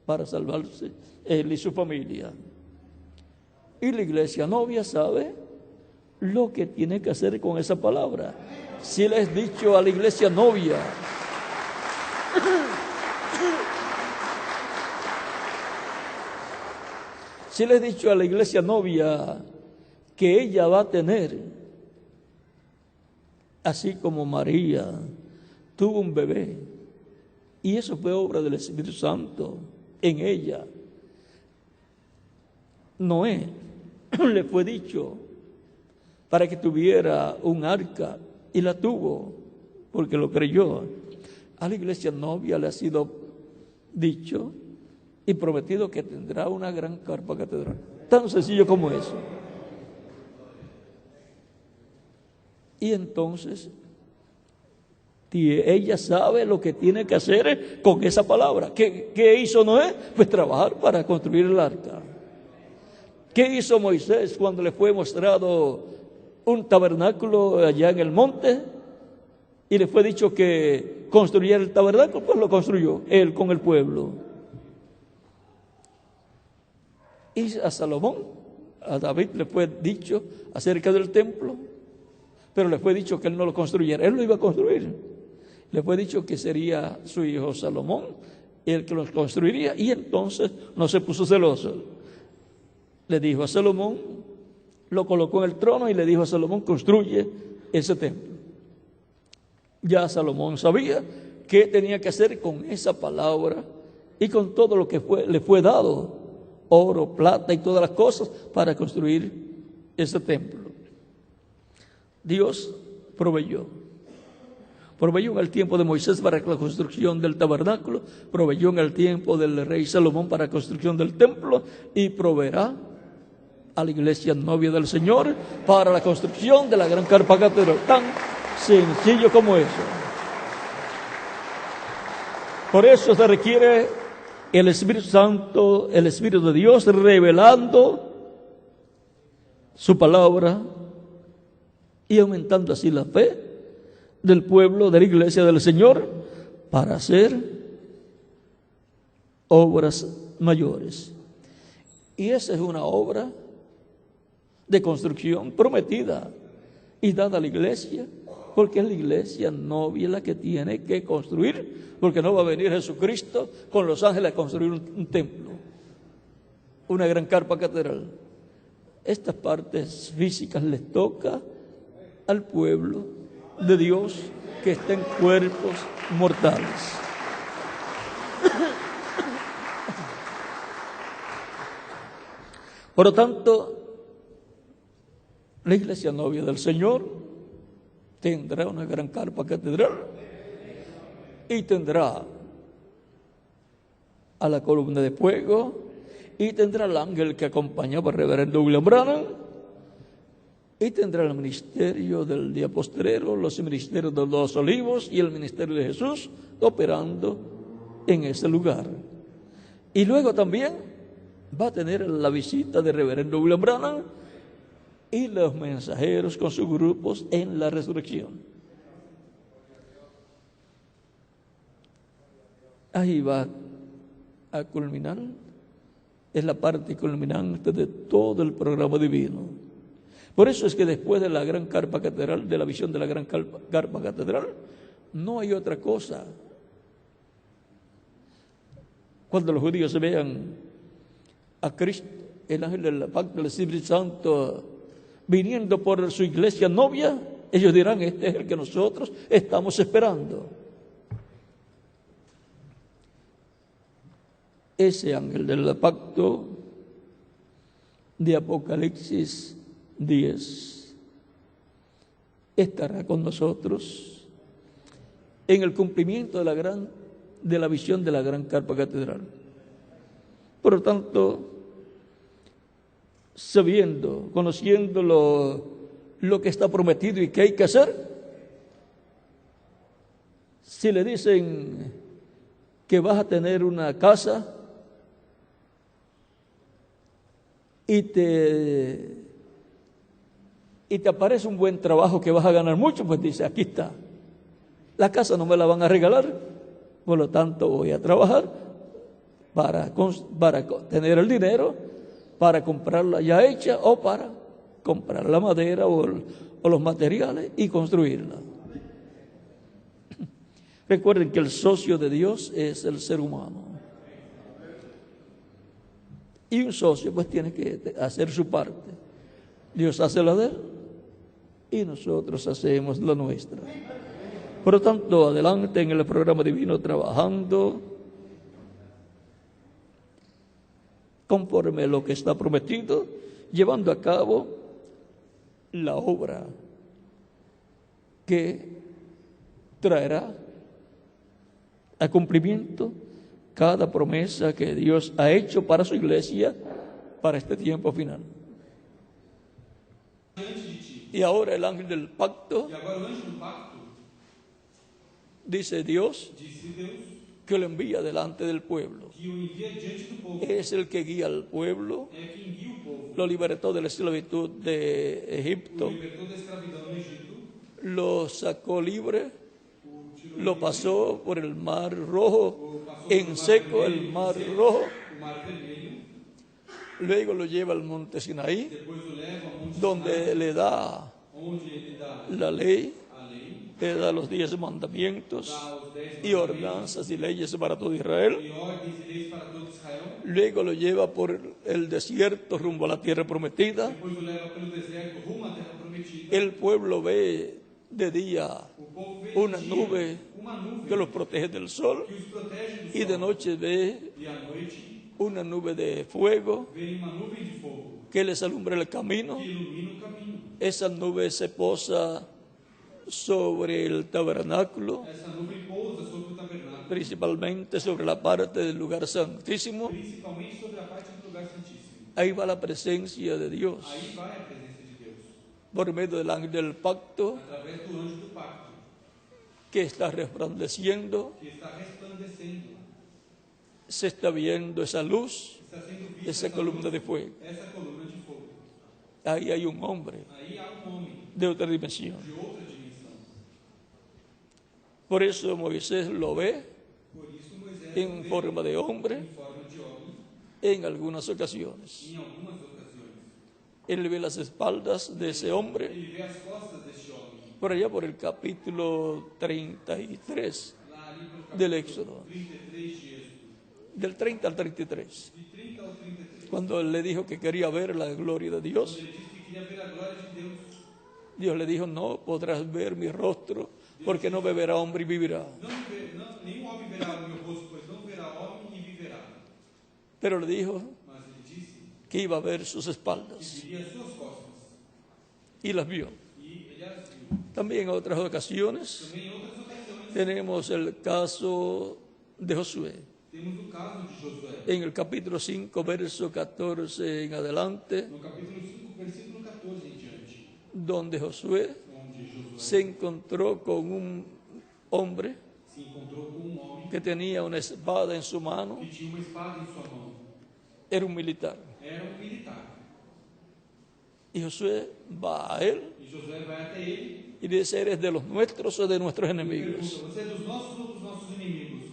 para salvarse él y su familia. Y la iglesia novia sabe lo que tiene que hacer con esa palabra. Si le has dicho a la iglesia novia, si le has dicho a la iglesia novia que ella va a tener, así como María tuvo un bebé, y eso fue obra del Espíritu Santo en ella. Noé le fue dicho para que tuviera un arca y la tuvo porque lo creyó. A la iglesia novia le ha sido dicho y prometido que tendrá una gran carpa catedral. Tan sencillo como eso. Y entonces ella sabe lo que tiene que hacer con esa palabra. ¿Qué hizo Noé? Pues trabajar para construir el arca. ¿Qué hizo Moisés cuando le fue mostrado un tabernáculo allá en el monte y le fue dicho que construyera el tabernáculo? Pues lo construyó él con el pueblo. Y a Salomón, a David le fue dicho acerca del templo, pero le fue dicho que él no lo construyera, él lo iba a construir. Le fue dicho que sería su hijo Salomón el que lo construiría, y entonces no se puso celoso. Le dijo a Salomón, lo colocó en el trono y le dijo a Salomón, construye ese templo. Ya Salomón sabía qué tenía que hacer con esa palabra y con todo lo que le fue dado, oro, plata y todas las cosas para construir ese templo. Dios proveyó en el tiempo de Moisés para la construcción del tabernáculo, proveyó en el tiempo del rey Salomón para la construcción del templo, y proveerá a la iglesia novia del Señor para la construcción de la gran carpa catedral. Tan sencillo como eso. Por eso se requiere el Espíritu Santo, el Espíritu de Dios, revelando su palabra y aumentando así la fe del pueblo, de la iglesia del Señor, para hacer obras mayores. Y esa es una obra de construcción prometida y dada a la iglesia, porque es la iglesia novia la que tiene que construir, porque no va a venir Jesucristo con los ángeles a construir un templo, una gran carpa catedral. Estas partes físicas les toca al pueblo de Dios que está en cuerpos mortales. Por lo tanto, la iglesia novia del Señor tendrá una gran carpa catedral y tendrá a la columna de fuego y tendrá al ángel que acompañaba al reverendo William Branham y tendrá el ministerio del día postrero, los ministerios de los olivos y el ministerio de Jesús operando en ese lugar. Y luego también va a tener la visita de reverendo William Branham y los mensajeros con sus grupos en la resurrección. Ahí va a culminar, es la parte culminante de todo el programa divino. Por eso es que después de la gran carpa catedral, de la visión de la gran carpa catedral, no hay otra cosa. Cuando los judíos vean a Cristo, el ángel del pacto del Espíritu Santo, viniendo por su iglesia novia, ellos dirán: este es el que nosotros estamos esperando. Ese ángel del pacto de Apocalipsis 10 estará con nosotros en el cumplimiento de la visión de la gran carpa catedral. Por lo tanto, sabiendo, conociendo lo que está prometido y que hay que hacer, si le dicen que vas a tener una casa y te aparece un buen trabajo que vas a ganar mucho, pues dice: aquí está, la casa no me la van a regalar, por lo tanto voy a trabajar para tener el dinero para comprarla ya hecha o para comprar la madera o los materiales y construirla. Recuerden que el socio de Dios es el ser humano. Y un socio pues tiene que hacer su parte. Dios hace la de él y nosotros hacemos la nuestra. Por lo tanto, adelante en el programa divino, trabajando conforme a lo que está prometido, llevando a cabo la obra que traerá a cumplimiento cada promesa que Dios ha hecho para su iglesia para este tiempo final. Y ahora el ángel del pacto, E agora o anjo do pacto, dice Dios, disse Deus, que lo envía delante del pueblo. que o envia diante do povo. Es el que guía al pueblo, É quem guia o povo. lo libertó de la esclavitud de O Egipto, libertou da escravidão no Egito, lo sacó libre, o tirou lo pasó por el mar rojo, passou en seco el mar rojo, o mar vermelho, luego lo lleva al monte Sinaí, depois o leva ao monte donde le da onde ele dá la ley, a lei, le da los 10 mandamientos dá os 10 y ordenanzas y leyes para todo Israel. e ordens e leis para todo Israel, Luego lo lleva por el desierto rumbo a la tierra prometida. depois o leva pelo deserto rumo à terra prometida. El pueblo ve de día O povo vê una de dia nube uma nuvem que los protege del sol que os protege do y de sol, noche ve e à noite una nube de fuego vem uma nuvem de fogo que les alumbra el camino. que ilumina o caminho. Esa nube se posa sobre el tabernáculo, Essa nuvem pousa sobre o tabernáculo, principalmente sobre la parte del lugar santísimo. principalmente sobre a parte do lugar santíssimo. Ahí va la presencia de Dios Aí vai a presença de Deus, por medio del ángel del pacto através do anjo do pacto, que está resplandeciendo. que está resplandecendo, Se está viendo esa luz, está sendo vista esa columna de fuego. essa coluna de fogo. Ahí hay un hombre Aí há homem de otra dimensión. de outra dimensão. Por eso Moisés lo ve Por isso Moisés en forma de hombre em forma de homem en algunas ocasiones. em algumas ocasiões. Él ve las espaldas de ese hombre Ele vê as costas deste homem, por allá por el capítulo 33 lá ali pelo del Éxodo, 33 de Êxodo, del 30 al 33, de 30 ao 33. cuando él le dijo que quería ver la gloria de Dios. Ele disse que queria ver a glória de Deus. Dios le dijo: no podrás ver mi rostro, porque no me verá hombre y vivirá. Nenhum homem verá o meu rosto, pois não verá homem e viverá. Pero le dijo Mas ele disse que iba a ver sus espaldas, que viria as suas costas. y las vio. E ele as viu. También en otras ocasiones Também em outras ocasiões, tenemos el caso de Josué. temos o caso de Josué. En el capítulo 5, verso 14 en adelante, No capítulo 5, versículo 14 em diante, donde Josué onde Josué se encontró con un hombre se encontrou com um homem que tenía una espada en su mano, que tinha uma espada em sua mão. era un militar. Era um militar. Y Josué va a él E Josué vai até ele y dice, ¿eres de los nuestros o de nuestros e pergunta: enemigos? você é dos nossos ou dos nossos inimigos?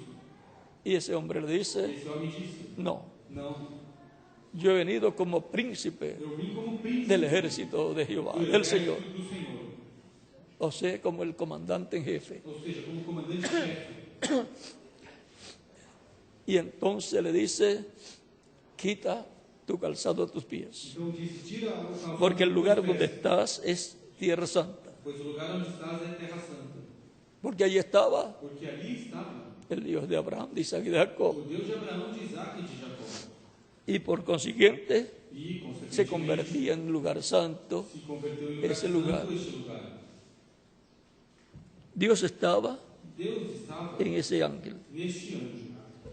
Y ese hombre le E dice, esse homem disse: no, não, yo he venido como príncipe eu vim como príncipe del ejército de Jehová, do del Señor, exército do Senhor. o sea, como el comandante en jefe. Ou seja, como comandante-chefe. Y entonces le dice, quita tu calzado de tus pies, Então disse: tira o calçado porque el dos lugar teus donde pés, estás es tierra santa. pois o lugar onde estás é terra santa. Porque allí estaba Porque ali estava el Dios de Abraham, de Isaac y de Jacob. o Deus de Abraão, de Isaac e de Jacó. Y por consiguiente E, se consequentemente, convertía en lugar santo. se converteu em lugar esse lugar. santo este lugar. Dios estaba Deus estava en ese ángel, neste anjo,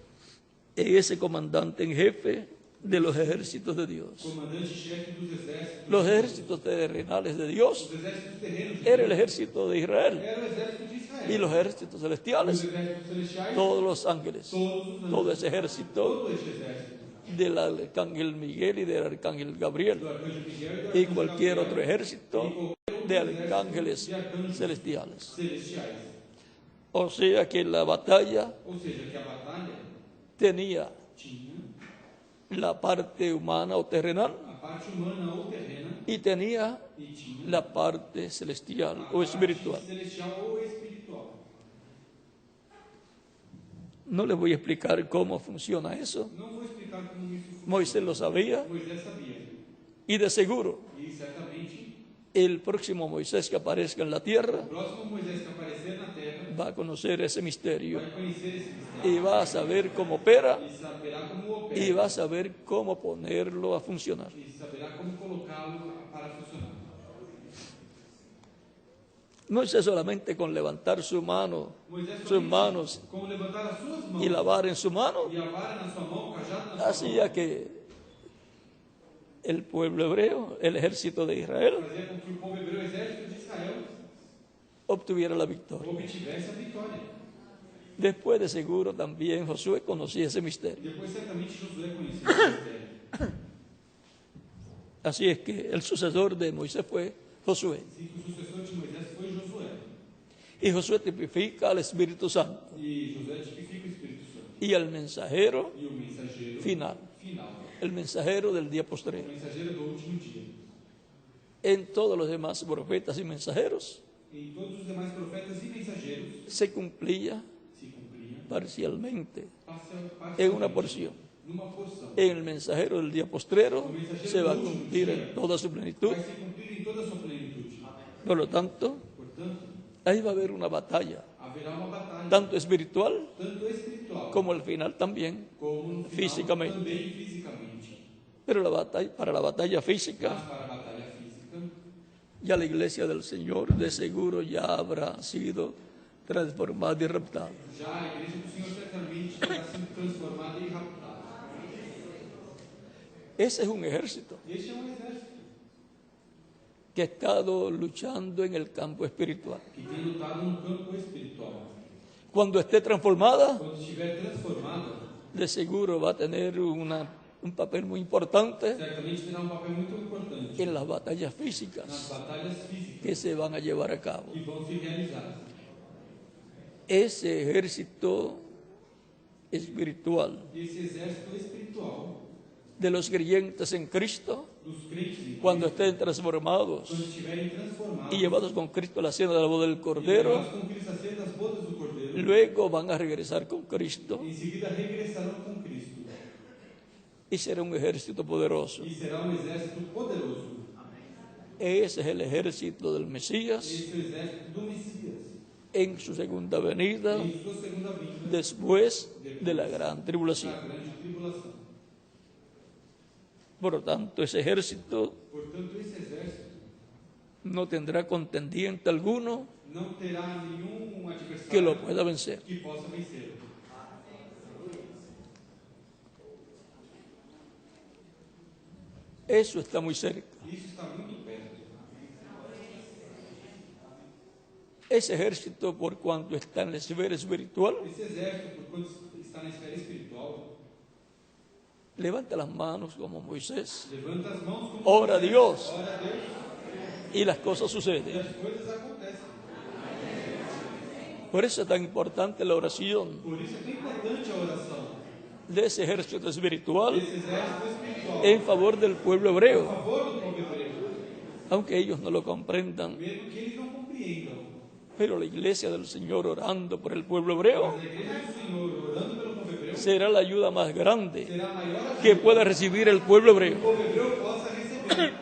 en ese comandante en jefe de los ejércitos de Dios. comandante-chefe dos exércitos. Los ejércitos terrenales de Dios Os exércitos terrenos de era el Deus. ejército de Israel, Era o exército de Israel. y los ejércitos Os celestiales, exércitos celestiais, todos los ángeles, todos os anjos, todo ese ejército todo este exército. del arcángel Miguel y del arcángel Gabriel, Do arcanjo Miguel e do y arcanjo cualquier Gabriel, otro ejército de arcángeles de arcanjos celestiales. celestiais. O sea que la batalla Ou seja, que a batalha tenía tinha la parte humana o terrenal a parte humana ou terrena y tenía e tinha la parte celestial a o parte espiritual. celestial ou espiritual. No les voy a explicar cómo funciona eso. Não vou explicar como isso funciona. Moisés lo sabía Moisés sabia. y de seguro E certamente el próximo Moisés que aparezca en la tierra o próximo Moisés que aparecer na terra va a conocer ese misterio vai conhecer esse mistério y va a saber cómo opera e saberá como opera y va a saber cómo ponerlo a funcionar. e saberá como colocá-lo para funcionar. No es solamente con levantar su mano, Moisés sus somente manos como levantar as suas mãos y lavar en su mano, e a vara na sua mão, o cajado na sua hacía que el pueblo hebreo, el ejército de Israel, mão, fazia com que o povo hebreu, o exército de Israel, obtuviera la victoria. obtivesse a vitória. Después de seguro también Josué conocía ese misterio. Depois certamente Josué conhecia esse mistério. Así es que el sucesor de Moisés fue Josué. Assim que o sucessor de Moisés foi Josué. Y Josué tipifica al Espíritu Santo E Josué tipifica o Espírito Santo. y al mensajero E o mensageiro final, final, el mensajero del día o postrero. mensageiro do último dia. En todos los demás profetas y mensajeros Em todos os demais profetas e mensageiros se cumplía se cumpria parcialmente parcialmente, en una porción. numa porção. En el mensajero del día postrero se va a cumplir en toda su plenitud. Vai se cumprir em toda a sua plenitude. Por lo tanto, Portanto, ahí va a haber una batalla, haverá uma batalha, tanto espiritual tanto espiritual como al final también. como no final, Físicamente. também fisicamente. Pero para la batalla física, Mas para a batalha física, ya la iglesia del Señor de seguro ya habrá sido transformada y raptada. já a igreja do Senhor certamente terá sido transformada e raptada. Ese es un ejército Este é um exército que ha estado luchando en el campo espiritual. que tem lutado no campo espiritual. Cuando esté transformada, Quando estiver transformada, de seguro va a tener un papel muy importante certamente terá um papel muito importante en las batallas nas físicas batalhas físicas que se van a llevar a cabo. que vão se realizar. Ese ejército espiritual Esse exército espiritual de los creyentes en Cristo, dos crentes em cuando Cristo, estén transformados quando estiverem transformados y llevados con Cristo a la cena de la boda del e Cordero, levados com Cristo a ser das bodas do Cordeiro, luego van a regresar con Cristo em seguida regressarão com Cristo. y será un ejército poderoso. E será um exército poderoso. Ese es el ejército del Mesías Esse é o exército do Messias. en su segunda venida Em sua segunda vinda, después de la gran tribulación. na grande tribulação. Por lo tanto, ese ejército Portanto, esse exército no tendrá contendiente alguno não terá nenhum adversário que lo pueda vencer. que possa vencê-lo. Eso está muy cerca. Isso está muito perto. Ese ejército, por cuanto está en la esfera espiritual, Esse exército, por quando está na esfera espiritual, levanta las manos como Moisés, levanta as mãos como ora a Moisés, Dios ora a Deus, y las cosas e suceden. as coisas acontecem. Por eso es tan importante la oración Por isso é tão importante a oração de ese ejército espiritual desse exército espiritual en favor del pueblo a hebreo, favor do povo hebreu, aunque ellos no lo comprendan. mesmo que eles não compreendam. Pero la iglesia del Señor orando por el pueblo hebreo Mas a igreja do Senhor, orando pelo povo hebreu, será la ayuda más grande será a maior ajuda que pueda recibir el pueblo que o hebreo. povo hebreu possa receber.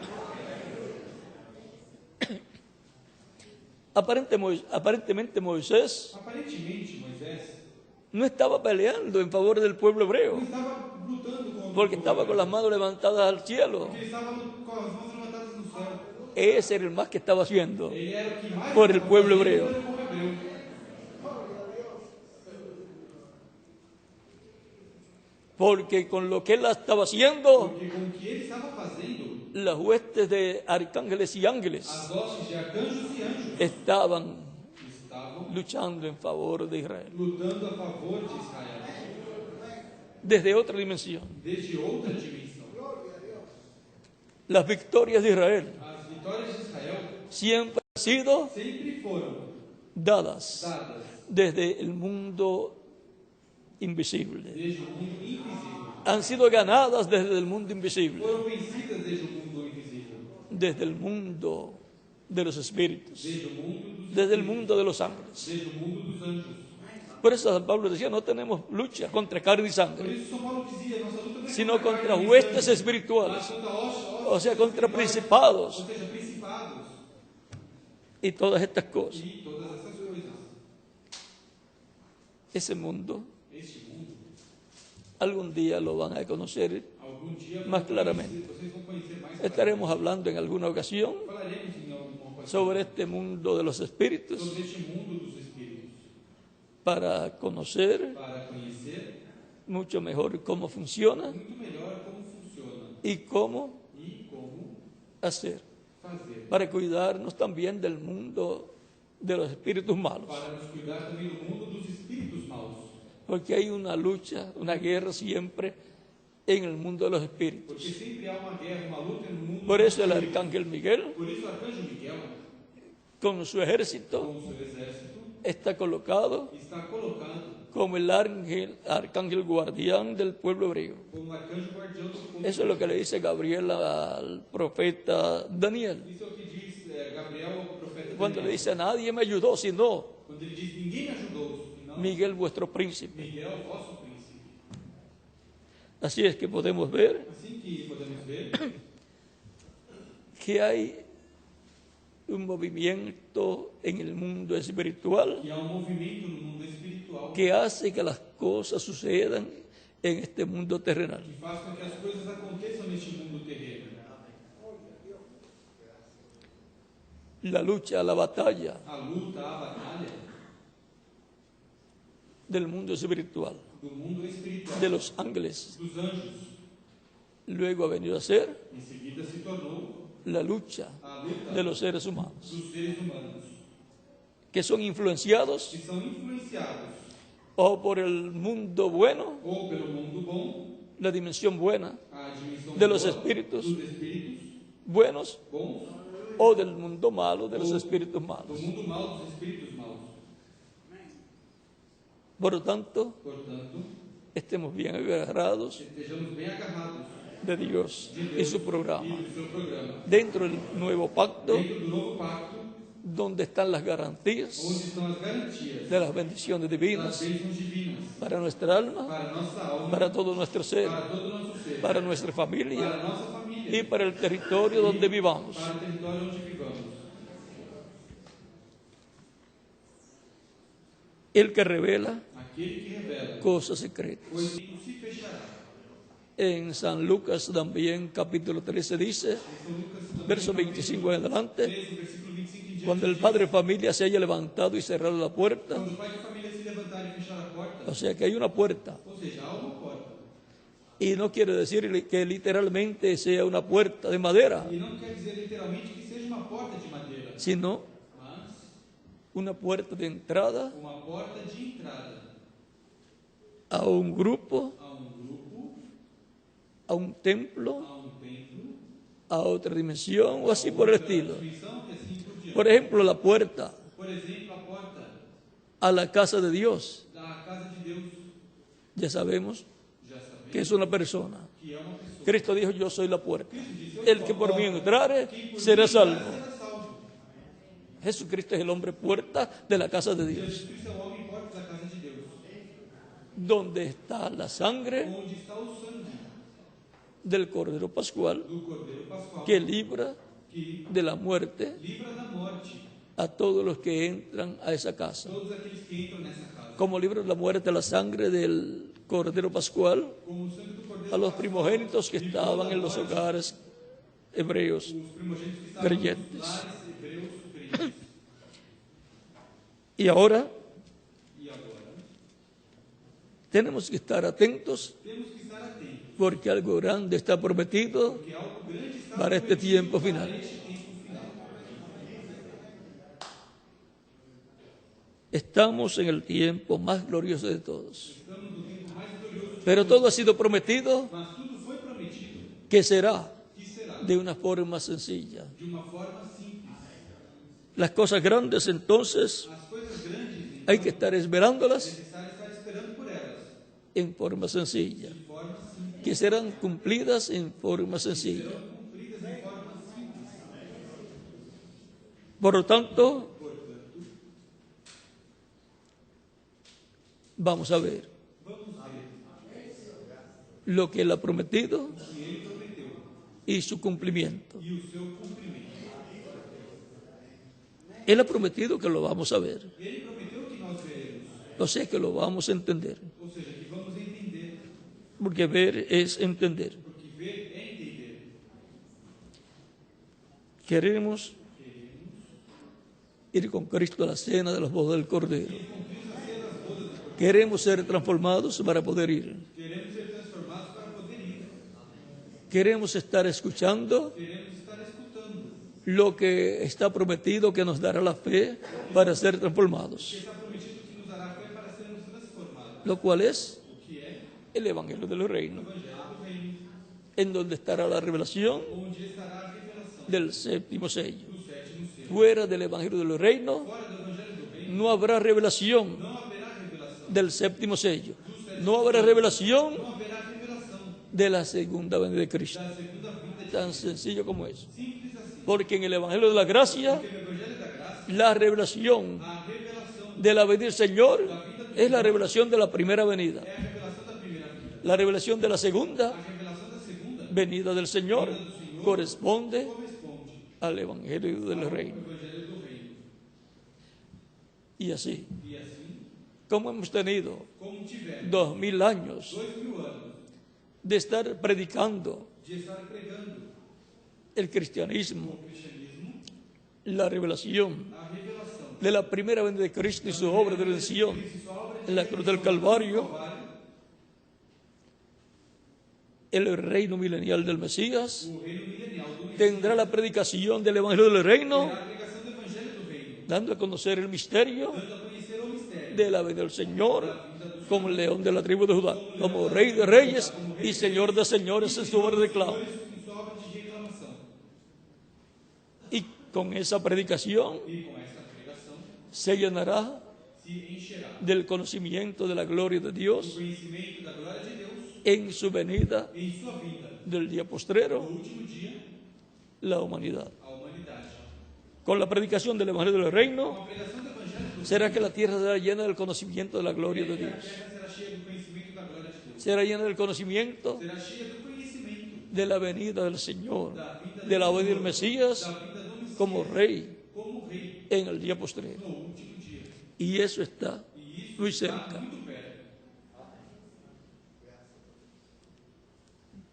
Aparentemente Moisés Aparentemente, Moisés no estaba peleando en favor del pueblo não hebreo, estava lutando contra porque o povo estava con las hebreu, manos levantadas al cielo. porque ele estava com as mãos levantadas no céu. Ese era el más que estaba haciendo Ele era o que mais por el estava pueblo fazendo hebreo. pelo povo hebreu. Porque con lo que él estaba haciendo, Porque com o que ele estava fazendo, las huestes de arcángeles y ángeles as hostes de arcanjos e anjos estaban estavam luchando en favor de Israel. lutando a favor de Israel, Desde otra dimensión, desde outra dimensão. las victorias de Israel As vitórias de Israel siempre han sido sempre foram dadas dadas desde el mundo invisible. desde o mundo invisível. Han sido ganadas desde el mundo invisible, Foram vencidas desde o mundo invisível, desde el mundo de los espíritus, desde o mundo dos desde el mundo de los ángeles. desde o mundo dos anjos. Por eso San Pablo decía, no tenemos lucha contra carne y Por sangre, isso São Paulo dizia, nossa luta não é sino contra contra carne e huestes sangue, espirituales, mas contra hostes, o sea, contra principados ou seja, principados y todas estas cosas. e todas essas coisas. Ese mundo Este mundo, algún día lo van a conocer algum dia más claramente. vocês vão conhecer mais. Estaremos hablando en alguna ocasión Falaremos em alguma ocasião sobre este mundo de los espíritus sobre este mundo dos espíritos, para conocer para conhecer mucho mejor cómo funciona muito melhor como funciona y cómo e como hacer, fazer, para cuidarnos también del mundo de los espíritus malos, para nos cuidar também do mundo dos espíritus maus, porque hay una lucha, una guerra siempre en el mundo de los espíritus. porque sempre há uma guerra, uma luta no mundo. Por eso el dos espíritus. arcángel Miguel, Por isso o arcanjo Miguel, con su ejército, com o seu exército, está colocado está colocado como el arcángel guardián del pueblo hebreo. como arcanjo guardião do povo. Eso es lo que le dice Gabriel al profeta Daniel, Isso é o que diz Gabriel, o profeta cuando Daniel. le dice, nadie me ayudó, sino Quando ele diz, ninguém me ajudou, senão Miguel vuestro príncipe. Miguel, vosso príncipe. Así es que podemos ver Assim que podemos ver que hay un movimiento en el mundo espiritual que há movimento no mundo espiritual que hace que las cosas sucedan en este mundo terrenal. que faz com que as coisas aconteçam neste mundo terreno. La lucha, la batalla A luta, a batalha del mundo espiritual, do mundo espiritual, de los ángeles, dos anjos, luego ha venido a ser em seguida se tornou la lucha a luta de los seres humanos, dos seres humanos, que son influenciados que são influenciados o por el mundo bueno, ou pelo mundo bom, la dimensión buena a dimensão de los boa espíritus dos espíritus buenos, bons, o del mundo malo de los espíritus do malos. mundo mau dos espíritus maus. Por lo tanto, Portanto, estemos bien agarrados estejamos bem agarrados de Dios de y Deus su e programa. do seu programa. Dentro del nuevo pacto, Dentro do novo pacto, donde están las garantías onde estão as garantias de las bendiciones das divinas bênçãos divinas para nuestra alma, para nossa alma, para todo nuestro ser, para todo o nosso ser, para nuestra para familia nossa família, y para el territorio donde vivamos. para o território onde vivamos. El que revela Aquele que revela, cosas secretas. pois não se fechará. En San Lucas también, capítulo 13, dice, São Lucas, também, verso 25 en adelante, 13, versículo 25 em diante, cuando el padre de familia se haya levantado y cerrado la puerta, quando o pai de família se levantar e fechar a porta, o sea que hay una puerta, ou seja, há uma porta. y no quiere decir que literalmente sea una puerta de madera, E não quer dizer literalmente que seja uma porta de madeira, sino mas una puerta de entrada uma porta de entrada a un grupo, a grupo, a un templo, a templo, a otra dimensión o así por el estilo. dimensão e assim por diante. Por ejemplo, la puerta Por exemplo, a porta a la casa de Dios, da casa de Deus, ya sabemos já sabemos que es una persona. que é uma pessoa. Cristo dijo, yo soy la puerta. El que por mí entrare será salvo. Será salvo. Jesucristo es el hombre puerta de la casa de Dios. Jesus Cristo é o homem porta da casa de Deus. Donde está la sangre Onde está o sangue del Cordero Pascual do Cordeiro Pascual que libra que de la muerte livra da morte a todos los que entran a esa casa. todos aqueles que entram nessa casa. Como libra de la muerte la sangre del Cordero Pascual Como o sangue do Cordeiro a los primogénitos que estaban en los hogares hebreos os primogênitos que estavam creyentes. nos lares hebreus crentes. Y ahora E agora tenemos que estar atentos temos que estar atentos, porque algo grande está prometido porque algo grande está para este tiempo final. neste tempo final. Estamos en el tiempo más glorioso de todos. Estamos no tempo mais glorioso, Pero todo ha sido prometido mas tudo foi prometido que será que será de una forma sencilla. de uma forma simples. Las cosas grandes entonces As coisas grandes hay que estar esperándolas é necessário estar esperando por elas en forma sencilla, de forma simples, que serán cumplidas en forma sencilla. cumpridas em forma simples. Por lo tanto, vamos a ver lo que Él ha prometido y su cumplimiento. E o seu cumprimento. Él ha prometido que lo vamos a ver, Ele prometeu que nós veremos, o sea que lo vamos a entender, ou seja, que vamos entender, porque ver es entender. porque ver é entender. Queremos ir con Cristo a la cena de las bodas del Cordero. Queremos ser transformados para poder ir. Queremos ser transformados para poder ir. Queremos estar escuchando Queremos estar escutando. lo que está prometido que nos dará la fe para ser transformados, Está prometido que nos dará fé para sermos transformados. lo cual es O que é el Evangelio del Reino, o Evangelho do Reino, en donde estará la revelación onde estará a revelação del séptimo sello. do sétimo selo. Fuera del Evangelio del Reino Fora do Evangelho do Reino, no habrá revelación não haverá revelação. del séptimo sello, no habrá revelación Não haverá revelação de la segunda venida de Cristo. da segunda vinda de Tan sencillo como eso. simples assim. Porque en el Evangelio de la Gracia, Porque no Evangelho da Graça, la revelación a revelação de la venida del Señor es la revelación de la primera venida. é a revelação da primeira vinda. La revelación de la segunda A revelação da segunda venida del Señor corresponde corresponde al Evangelio del ao Reino. Evangelho do Reino. Y así, E assim, como hemos tenido como tivemos 2000 años 2000 anos de estar predicando de estar pregando el cristianismo, o cristianismo, la revelación a revelação de la primera venida de Cristo y su obra de redención de sua obra en la cruz del Calvario, Calvário, el reino milenial del Mesías, o reino milenial do Mesías, tendrá la predicación del Evangelio del Reino, a pregação do Evangelho do Reino, dando a conocer el misterio dando a conhecer o mistério de la venida del Señor como el león de la tribu de Judá, como rey de reyes y señor de señores en su obra de clavo. em sua obra de reclamação. Y con esa predicación E com esta pregação se llenará se encherá del conocimiento de la gloria de o Dios conhecimento da glória de Deus en su venida em sua vida, del día no postrero, último dia, la humanidad. a humanidade. Con la predicación del Evangelio del Com Reino, a pregação do Evangelho do será que la tierra será llena del conocimiento de la gloria de Dios. a terra será cheia do conhecimento da glória de Deus. Será llena del conocimiento Será cheia do conhecimento de la venida del Señor, de la venida del Mesías da vida do Messias como Rey como rei en el día postrero. no último dia. Y eso está E isso muy está cerca. muito perto.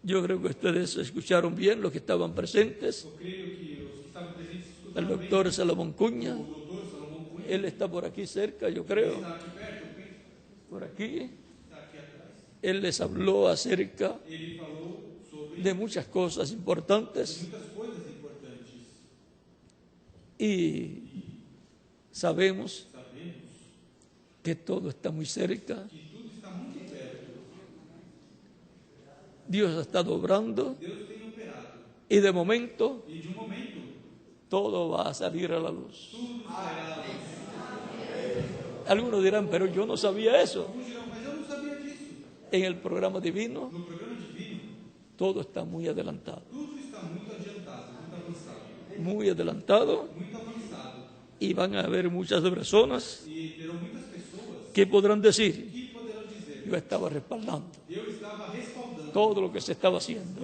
Yo creo que ustedes escucharon bien los que estaban presentes. Eu creio que os que estavam presentes El escutaram bem. doctor Salomón Cuña, O doutor Salomão Cunha él está por aquí cerca, yo creo, está aqui perto, eu penso, por aquí. está aqui atrás. Él les habló acerca Ele falou sobre de muchas cosas importantes muitas coisas importantes. y Sabemos que todo está muy cerca. que tudo está muito perto. Dios ha estado obrando Deus tem operado. y de momento E de um momento, todo va a salir a la luz. tudo sairá à luz. Algunos dirán, pero yo no sabía eso. Alguns dirão, mas eu não sabia disso. En el programa divino No programa divino, todo está muy adelantado. tudo está muito adiantado, muito avançado. Muy adelantado, Muito avançado. y van a haber muchas personas E terão muitas pessoas que podrán decir, que poderão dizer, yo estaba respaldando eu estava respaldando todo lo que se estaba haciendo.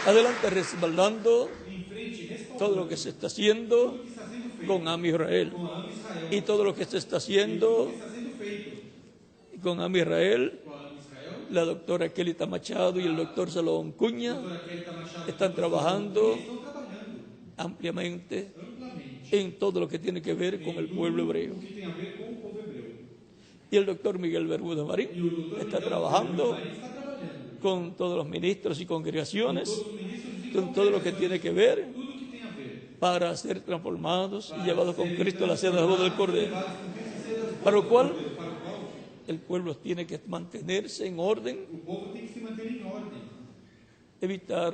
Adelante respaldando em frente, respaldando todo lo que se está haciendo o que está sendo feito con Ami Israel com a AMA Israel. y todo lo que se está O haciendo que está sendo feito con Ami Israel, com a AMA Israel. la doctora Kelita Machado y el doctor Salomón Cuña A doutora Kelita Machado están trabajando estão trabalhando ampliamente amplamente en todo lo que tiene que ver con el pueblo hebreo. o que tem a ver com o povo hebreu. Y el doctor Miguel Bermúdez Marín E o doutor está Miguel trabajando Marín está trabalhando con todos los ministros y congregaciones, todos os ministros de con todo lo que tiene que ver tudo que tem a ver para ser transformados y llevados con Cristo a la cena de la boda del Cordero. Para lo cual para o qual el pueblo tiene que mantenerse en orden, o povo tem que se manter em ordem, evitar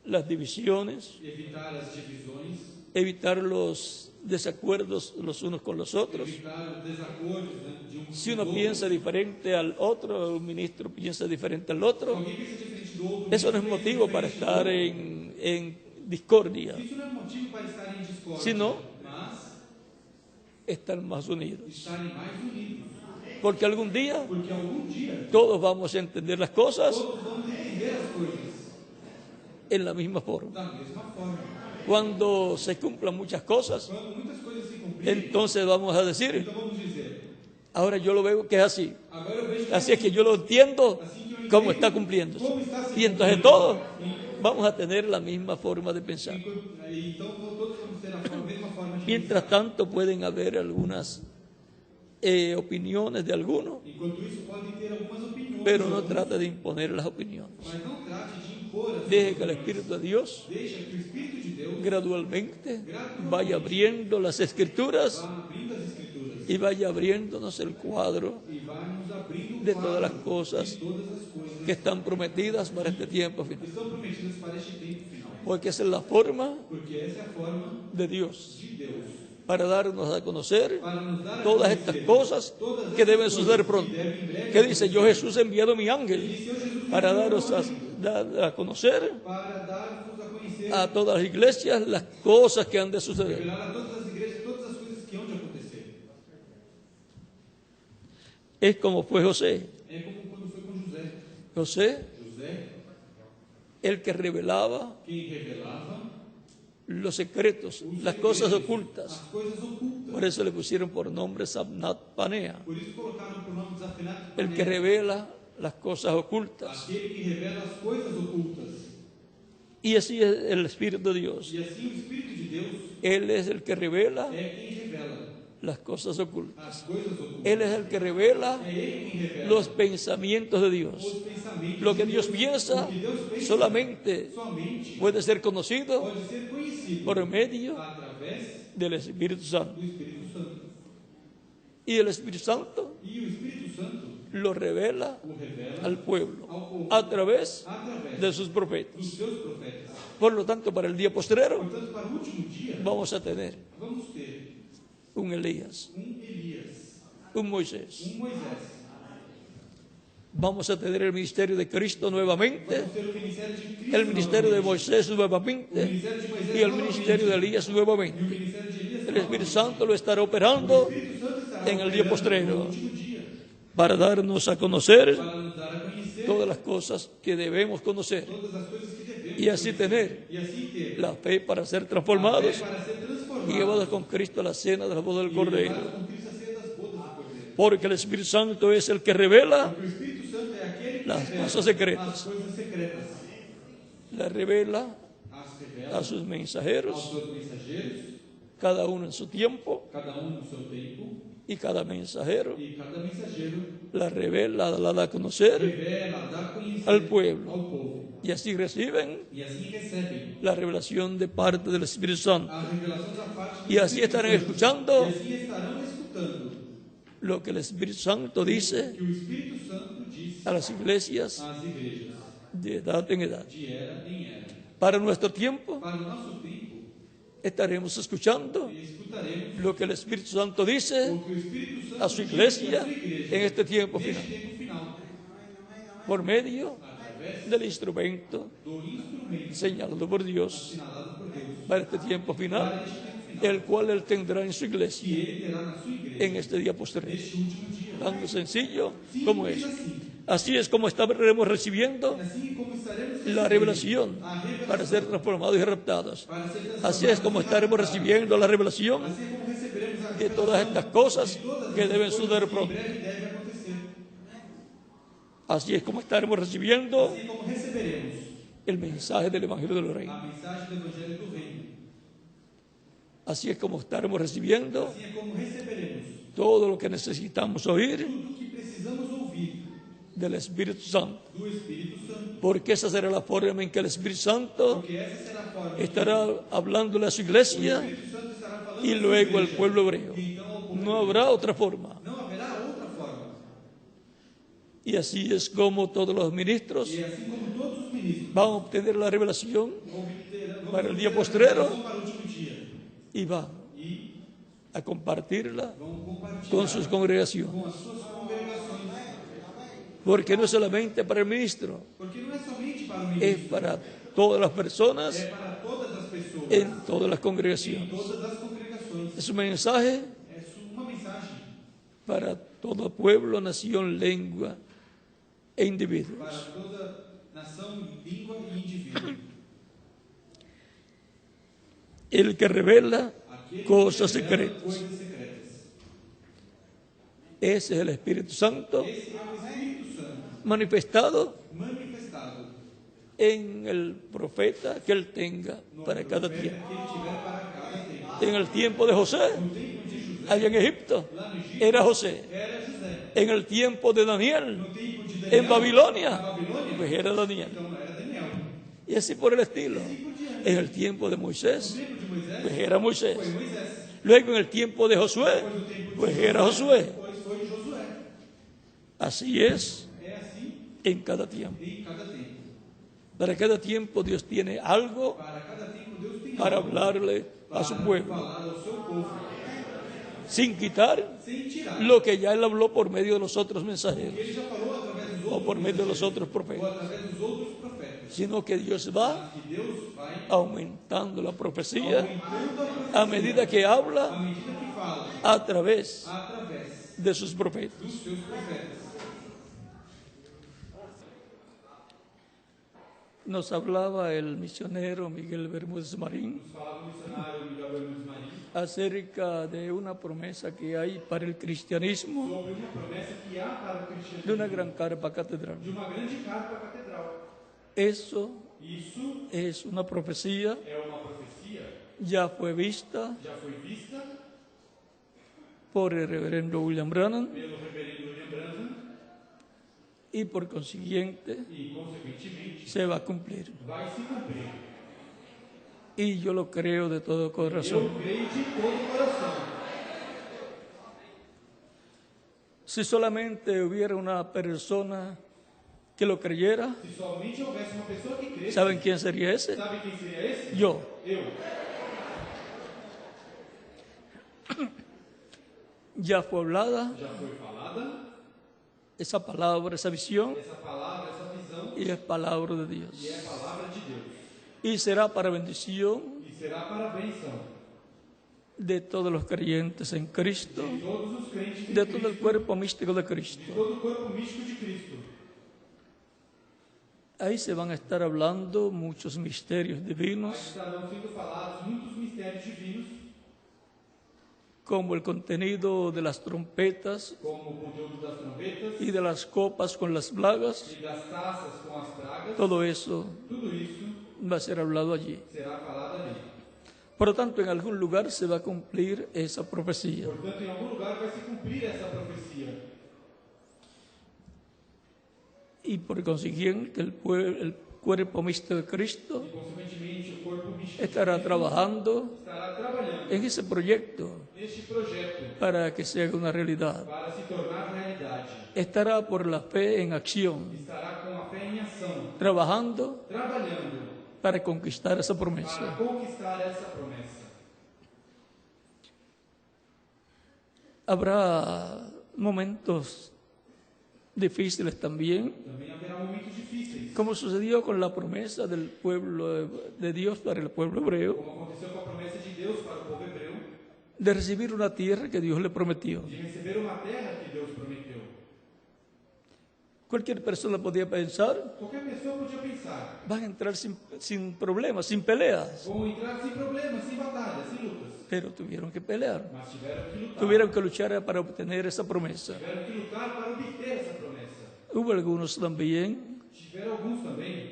las divisiones, evitar as divisões, evitar los desacuerdos los unos con los otros. evitar os desacordos, né, de um Si com uno o outro. piensa diferente al otro, un ministro piensa diferente al otro, Alguém pensa diferente do outro, eso no es motivo para estar en discordia, isso não é motivo para estar em discórdia, sino mas estar más unidos. estarem mais unidos, Porque algún día porque algum dia todos vamos a entender las cosas todos vamos entender as coisas en la misma forma. da mesma forma. Cuando se cumplan muchas cosas, Quando muitas coisas se cumprirem, entonces vamos a decir, então vamos dizer, ahora yo lo veo que es así. agora eu vejo que Así es que yo lo entiendo cómo está cumpliéndose. Y entonces todos vamos a tener la misma forma de pensar. então todos vamos ter a mesma forma de Mientras tanto pueden haber algunas opiniones de algunos, Enquanto isso, podem ter algumas opiniões, pero no trate de imponer las opiniones. mas não trate de impor as Deje que el Espíritu de Dios Deixa que o Espírito de Deus gradualmente vaya abriendo las escrituras vá abrindo as Escrituras y vaya abriéndonos el cuadro e vá nos abrindo o de quadro todas las cosas de todas as coisas que están prometidas para este tiempo que final. estão prometidas para este tempo final. Porque esa es la forma Porque essa é a forma de Dios de Deus para darnos a conocer para nos dar a todas conhecer estas cosas todas que essas deben coisas suceder pronto. que devem em breve Que dice, yo Jesús he enviado mi ángel Disse, "Eu, Jesus, para enviou daros meu anjo a conocer para dar-vos a conhecer, a todas las iglesias las cosas que han de suceder. revelar a todas as igrejas todas as coisas que hão de acontecer." Es como fue José. É como quando foi com José. José, José, el que revelaba quem revelava los secretos, las cosas ocultas. as coisas ocultas. Por eso le pusieron por nombre Sabnat Panea, Por isso colocaram por nome desafinado el que revela las cosas ocultas. aquele que revela as coisas ocultas. Y así es el Espíritu de Dios. E assim o Espírito de Deus Él es el que revela é quem revela las cosas ocultas. as coisas ocultas. Él es el que revela É Ele quem revela los pensamientos de Dios. os pensamentos. Lo que de Dios piensa o que Deus pensa solamente somente puede ser conocido pode ser conhecido por medio através del Espíritu Santo. do Espírito Santo. Y el Espíritu Santo E o Espírito Santo lo revela o revela al pueblo ao povo a través através de sus profetas. dos seus profetas. Por lo tanto, para el día postrero Portanto, para o último dia, vamos a tener vamos ter un Elías, Elias, un Moisés. Moisés. Vamos a tener el ministerio de Cristo nuevamente, Vamos ter o ministério de Cristo, el ministerio de novamente. Moisés O nuevamente ministério de Moisés y el novamente. ministerio de Elías E o nuevamente. ministério de Elias El Espíritu Santo lo estará operando O Espírito Santo estará en el día operando postrero no último dia para darnos a conocer para nos dar a conhecer todas las cosas que debemos conocer todas as coisas que devemos y así tener e assim ter la fe para ser a transformados fé para ser transformados y llevados con Cristo a la cena de la boda del e Cordero. levados com Cristo a ser das bodas do Cordeiro. Porque el Espíritu Santo es el que revela, Porque o Espírito Santo é aquele que Las revela cosas secretas. as coisas secretas, la revela as a revela sus aos mensajeros, seus mensageiros, cada uno en su tiempo, cada no seu tempo, y cada mensajero e cada mensageiro la revela, la da a conocer revela, dá a conhecer al pueblo. ao povo. Y así reciben E assim recebem la revelación de parte del Espíritu Santo. a revelação da parte do Y así Espírito estarán Santo. escuchando E assim estarão escutando lo que el Espíritu Santo dice que o Espírito Santo diz a las iglesias às igrejas de edad en edad. de era em era. Para nuestro tiempo Para o nosso tempo, estaremos escuchando escutaremos lo que el Espíritu Santo dice o que o Espírito Santo a su diz iglesia à sua igreja en este tiempo neste final, tempo final, por medio através del instrumento do instrumento señalado por Dios assinalado por Deus, para este tiempo final, para este tempo final, el cual Él tendrá en su que iglesia ele terá na sua igreja en este día posterior. neste último dia. Tan sencillo como es. Assim, Así es como estaremos recibiendo assim como estaremos la recebendo revelación a revelação para ser transformados y raptados. para ser transformados Así es como estaremos recibiendo la revelación assim como receberemos a de todas estas cosas que deben suceder que em pronto. breve deve acontecer. Así es como estaremos recibiendo Assim como receberemos el mensaje del Evangelio del Reino. a mensagem do Evangelho do Reino. Así es como estaremos recibiendo Assim é como receberemos todo lo que necesitamos oír tudo o que precisamos ouvir del Espíritu Santo. do Espírito Santo. Porque esa será la forma en que el Espíritu Santo Porque essa será a forma estará hablándole a su que o iglesia Espírito Santo estará falando y à sua luego al igreja. pueblo hebreo. E então ao povo No habrá otra forma. não haverá outra forma. Y así es como todos los ministros E assim como todos os ministros van a obtener la revelación vão para el día obter a postrero revelação para o último dia y van e a compartirla vão compartilhar con sus congregaciones. com as suas congregações. Porque no es solamente para el ministro, Porque não é somente para o es ministro, para todas las personas é para todas as pessoas, en todas las em congregaciones. todas as congregações. Es un mensaje É uma mensagem para todo pueblo, nación, lengua e individuos. para toda nação, língua e indivíduo. El que revela Aquele cosas que revela secretas. coisas secretas. Ese es el Espíritu Santo Esse é o Espírito Santo manifestado manifestado en el profeta que él tenga para cada profeta tiempo. que ele tiver para cada tempo. En el tiempo de José, No tempo de José, allá en Egipto, lá no Egito, era José. era José. En el tiempo de Daniel, No tempo de Daniel, en Babilonia, na Babilônia, pues era Daniel. então era Daniel. Y así por el estilo. En el tiempo de No Moisés, tempo de Moisés, pues era Moisés. foi Moisés. Luego en el tiempo de Josué, Depois no tempo de pues era Josué. Depois foi Josué. Así es É assim en cada tiempo. em cada tempo. Para cada tiempo Dios tiene algo Para cada tempo Deus tem para algo hablarle a su para pueblo, falar ao seu povo, sin quitar sem tirar. lo que ya él habló por medio de los otros mensajeros Ele já falou através dos o outros por medio de los mensageiros, otros ou profetas, através dos outros profetas. sino que Dios va Que Deus vai aumentando la profecía aumentando a profecia a medida que à habla medida que fala a través através de sus profetas. dos seus profetas. Nos hablaba el misionero Miguel Bermúdez Marín Nos falava o missionário Miguel Bermúdez Marim acerca de una promesa que hay para el cristianismo sobre uma promessa que há para o cristianismo de una gran carpa catedral. de uma grande carpa catedral. Eso Isso es una profecía, é uma profecia, ya fue vista já foi vista por el reverendo William Branham pelo reverendo William Branham y por consiguiente e, consequentemente, se va a cumplir. vai se cumprir. Y yo lo creo de todo corazón. Eu creio de todo o coração. Si solamente hubiera una persona que lo creyera, Se somente houvesse uma pessoa que cresce, ¿saben quién sería ese? sabe quem seria esse? Yo. Eu. Ya fue hablada Já foi falada esa palabra, esa visión, essa palavra, essa visão, y es palabra de e Dios. é palavra de Deus. Y será para bendición E será para a bênção de todos los creyentes en Cristo, de todos os crentes de de todo el Cristo, cuerpo místico de Cristo. de todo o corpo místico de Cristo. Ahí se van a estar hablando muchos misterios divinos, Estarão sendo falados muitos mistérios divinos, como el contenido de las trompetas como o conteúdo das trombetas y de las copas con las plagas. e das taças com as pragas. Todo eso Tudo isso va a ser hablado allí. será falado ali. Por lo tanto, en algún lugar se va a cumplir esa profecía. Portanto, em algum lugar vai se cumprir essa profecia. Y por consiguiente, el cuerpo místico de Cristo E, consequentemente, o corpo místico estará trabajando estará trabalhando en ese proyecto neste projeto para que se haga una realidad. para se tornar realidade. Estará por la fe en acción, Estará com a fé em ação, trabajando trabalhando para conquistar esa para promesa. conquistar essa promessa. Habrá momentos difíciles también, Também haverá momentos difíceis, como sucedió con la promesa del pueblo de Dios para el pueblo hebreo, como aconteceu com a promessa de Deus para o povo hebreu, de recibir una tierra que Dios le prometió. de receber uma terra que Deus prometeu. Cualquier persona podía pensar, Qualquer pessoa podia pensar, van a entrar sin problemas, sin peleas, vão entrar sem problemas, sem batalhas, sem lutas, pero tuvieron que pelear, mas tiveram que lutar. tuvieron que luchar para obtener esa promesa. Tiveram que lutar para obter essa promessa. Hubo algunos también Tiveram alguns também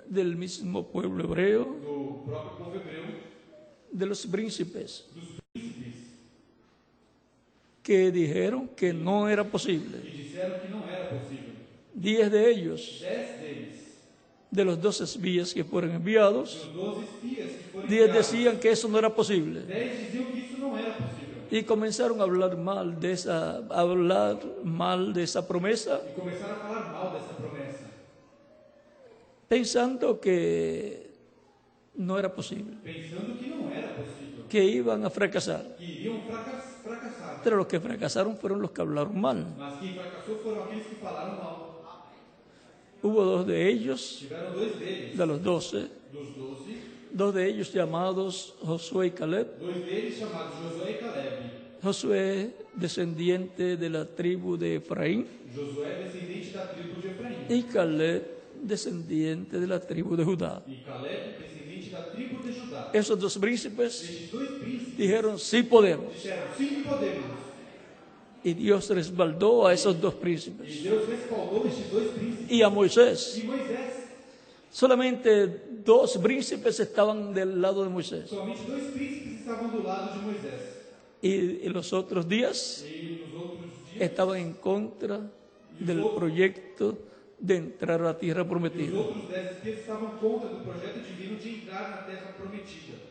del mismo pueblo hebreo, do próprio povo hebreu, de los príncipes, dos príncipes, que dijeron que no era que posible. disseram que não era possível. 10 de ellos, 10 deles, de los 12 espías que fueron enviados, dos 12 espias que foram 10 enviados, decían que eso no era posible. 10 diziam que isso não era possível. Y comenzaron a hablar mal de esa promesa, E começaram a falar mal dessa promessa, pensando que no era posible, pensando que não era possível, que iban a fracasar. que iriam fracassar. Pero los que fracasaron fueron los que hablaron mal. Mas quem fracassou foram aqueles que falaram mal. Hubo 2 de ellos, Tiveram 2 deles, de los 12, dos 12, 2 de ellos llamados Josué y Caleb. 2 deles chamados Josué e Caleb. Josué, descendiente de la tribu de Efraín, Josué, descendente da tribo de Efraim, y Caleb, descendiente de la tribu de Judá. e Caleb, descendente da tribo de Judá. Esos 2 príncipes Estes 2 príncipes dijeron, sí podemos. disseram, sim, podemos. Y Dios respaldó a esos 2 E príncipes. Deus respaldou estes 2 príncipes. Y a Moisés. E Moisés, Solamente 2 príncipes estaban del lado de Moisés. somente 2 príncipes estavam do lado de Moisés. Y los otros 10 E nos outros dias, estaban en contra del proyecto de entrar a la tierra os prometida. outros 10 espias estavam contra do projeto divino de entrar na terra prometida.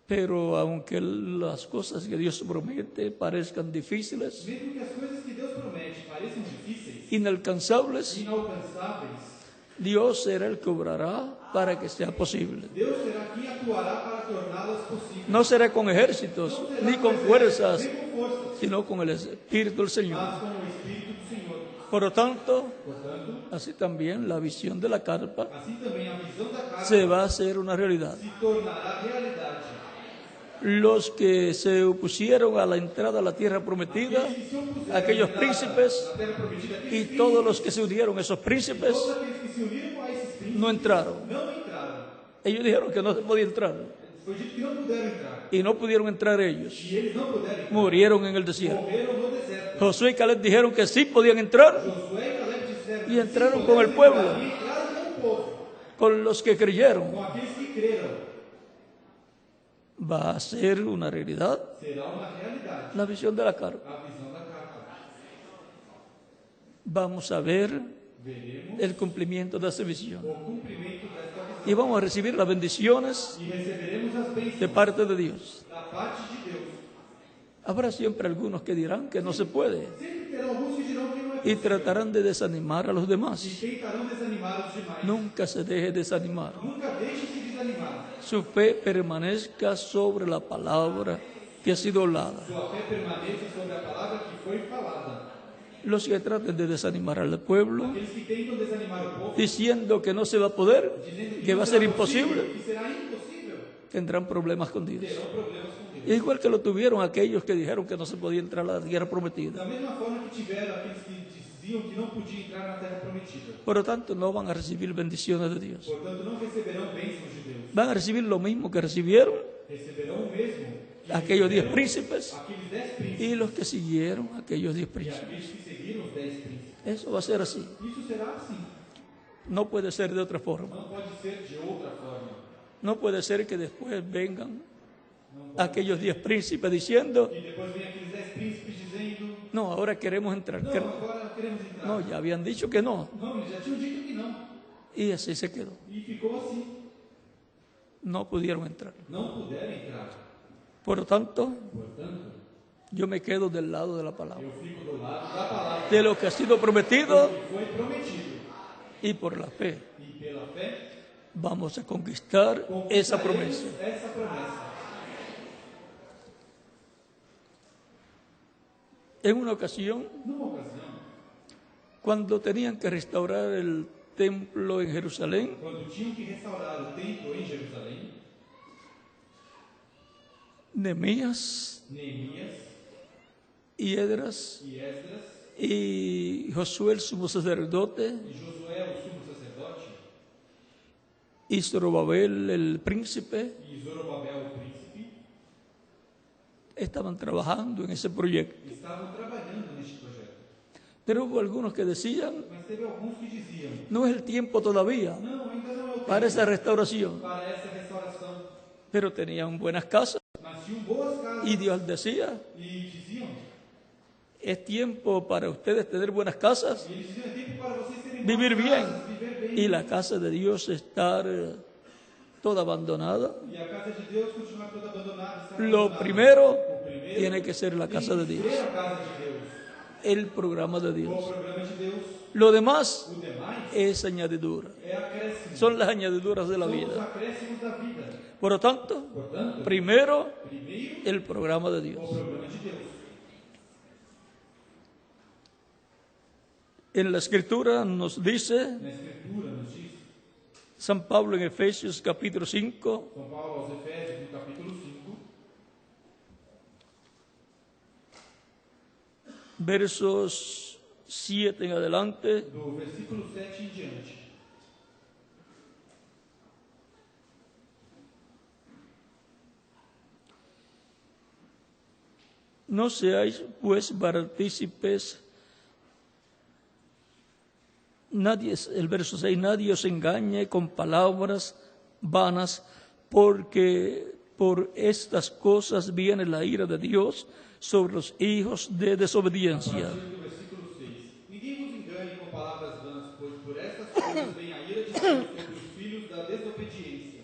Pero aunque las cosas que Dios promete parezcan difíciles, Mesmo que as coisas que Deus promete pareçam difíceis, inalcanzables, inalcançáveis, Dios será el que obrará para que sea posible. Deus será quem atuará para torná-las possíveis. No será con ejércitos Não será ni com con exércitos, fuerzas, nem com forças, sino con el Espíritu del Señor. mas com o Espírito do Senhor. Por lo tanto, Portanto, así también la visión de la carpa assim também a visão da carta se va a hacer una realidad. se tornará realidade. Los que se opusieron a la entrada a la tierra prometida, Aqueles que se opuseram aquellos à entrada príncipes na terra prometida, aqueles y príncipes, todos los que se unieron a esos príncipes todos aqueles que se uniram a esses príncipes no entraron. não entraram. Ellos dijeron que no se podía entrar Foi dito que não puderam entrar. y no pudieron entrar ellos. E eles não puderam entrar. Murieron en el desierto. Morreram no deserto. Josué y Caleb dijeron que sí podían entrar Josué e Caleb disseram y que entraron sim, con el podemos pueblo, entrar. E entraram com o povo, con los que creyeron. com aqueles que creram. Va a ser una realidad Será uma realidade la visión de la carpa. a visão da carta. Vamos a ver Veremos el cumplimiento de esa visión o cumprimento desta visão. y vamos a recibir las bendiciones E receberemos as bênçãos de parte de Dios. da parte de Deus. Habrá siempre algunos que dirán que no se puede Sempre terão alguns que dirão que não é y possível. tratarán de desanimar a los E demás. tentarão desanimar os demais. Nunca se deje desanimar. Nunca deixe de desanimar. Su fe permanezca sobre la palabra que ha sido hablada. Sua fé permaneça sobre a palavra que foi falada. Los que traten de desanimar al pueblo, Aqueles que tentam desanimar o povo, diciendo que no se va a poder, dizendo que não va a ser será imposible, possível, que será impossível, tendrán problemas con Dios. terão problemas com Deus. Igual que lo tuvieron aquellos que dijeron que no se podía entrar a la tierra prometida. Da mesma forma que tiveram aqueles que diziam que não podiam entrar na terra prometida. Por lo tanto, no van a recibir bendiciones de Dios. Portanto, não receberão bênçãos de Deus. Van a recibir lo mismo que recibieron Receberão o mesmo que aquellos 10 receberam príncipes aqueles 10 príncipes y los que siguieron aquellos 10 e príncipes. aqueles que seguiram os 10 príncipes. Eso va a ser así. Isso será assim. No puede ser de otra forma. Não pode ser de outra forma. No puede ser que después vengan aquellos 10 príncipes diciendo, E depois vem aqueles 10 príncipes dizendo: no, ahora queremos entrar. não, agora queremos entrar. No, ya habían dicho que no. Não, eles já tinham dito que não. Y así se quedó. E ficou assim. No pudieron entrar. Não puderam entrar. Por lo tanto, Portanto, yo me quedo del lado de la palabra. eu fico do lado da palavra De lo que ha sido prometido, que foi prometido. y por la fe E pela fé, vamos a conquistar esa promesa. essa promessa. En una ocasión, Numa ocasião, cuando tenían que restaurar el templo en Jerusalén, quando tinham que restaurar o templo em Jerusalém, Nehemías Neemias y Esdras e Esdras y Josué el sumo sacerdote e Josué, o sumo sacerdote, y Zorobabel el príncipe e Zorobabel, o príncipe, estaban trabajando en ese proyecto. estavam trabalhando neste projeto. Pero hubo algunos que decían, Mas teve alguns que diziam: no es el tiempo todavía não, ainda não é o para tempo esa restauración. para essa restauração. Pero tenían buenas casas Mas tinham boas casas y Dios decía, e diziam, es tiempo para ustedes tener buenas casas, e eles diziam: é tempo para vocês terem vivir boas bien, casas, viver bem. y la casa de Dios estar toda abandonada. E a casa de Deus continuar toda abandonada. Estar Lo abandonada. primero O primeiro tiene que ser la casa de tem que Dios, ser a casa de Deus, el programa de o Dios. programa de Deus. Lo demás O demais es añadidura, é acréscimo. son las añadiduras de la São os vida. acréscimos da vida. Por lo tanto, Portanto, primero primeiro, el programa de o Dios. programa de Deus. En la escritura nos dice Na Escritura nos diz, San Pablo en Efesios capítulo 5, São Paulo aos Efésios, no capítulo 5, versos 7 en adelante, do versículo 7 em diante. no seáis pues partícipes, el verso 6, nadie os engañe con palabras vanas, porque por estas cosas viene la ira de Dios sobre los hijos de desobediencia. Do versículo 6. Ninguém vos engane com palavras vãs, pois por estas coisas vem a ira de Deus sobre os filhos da desobediência.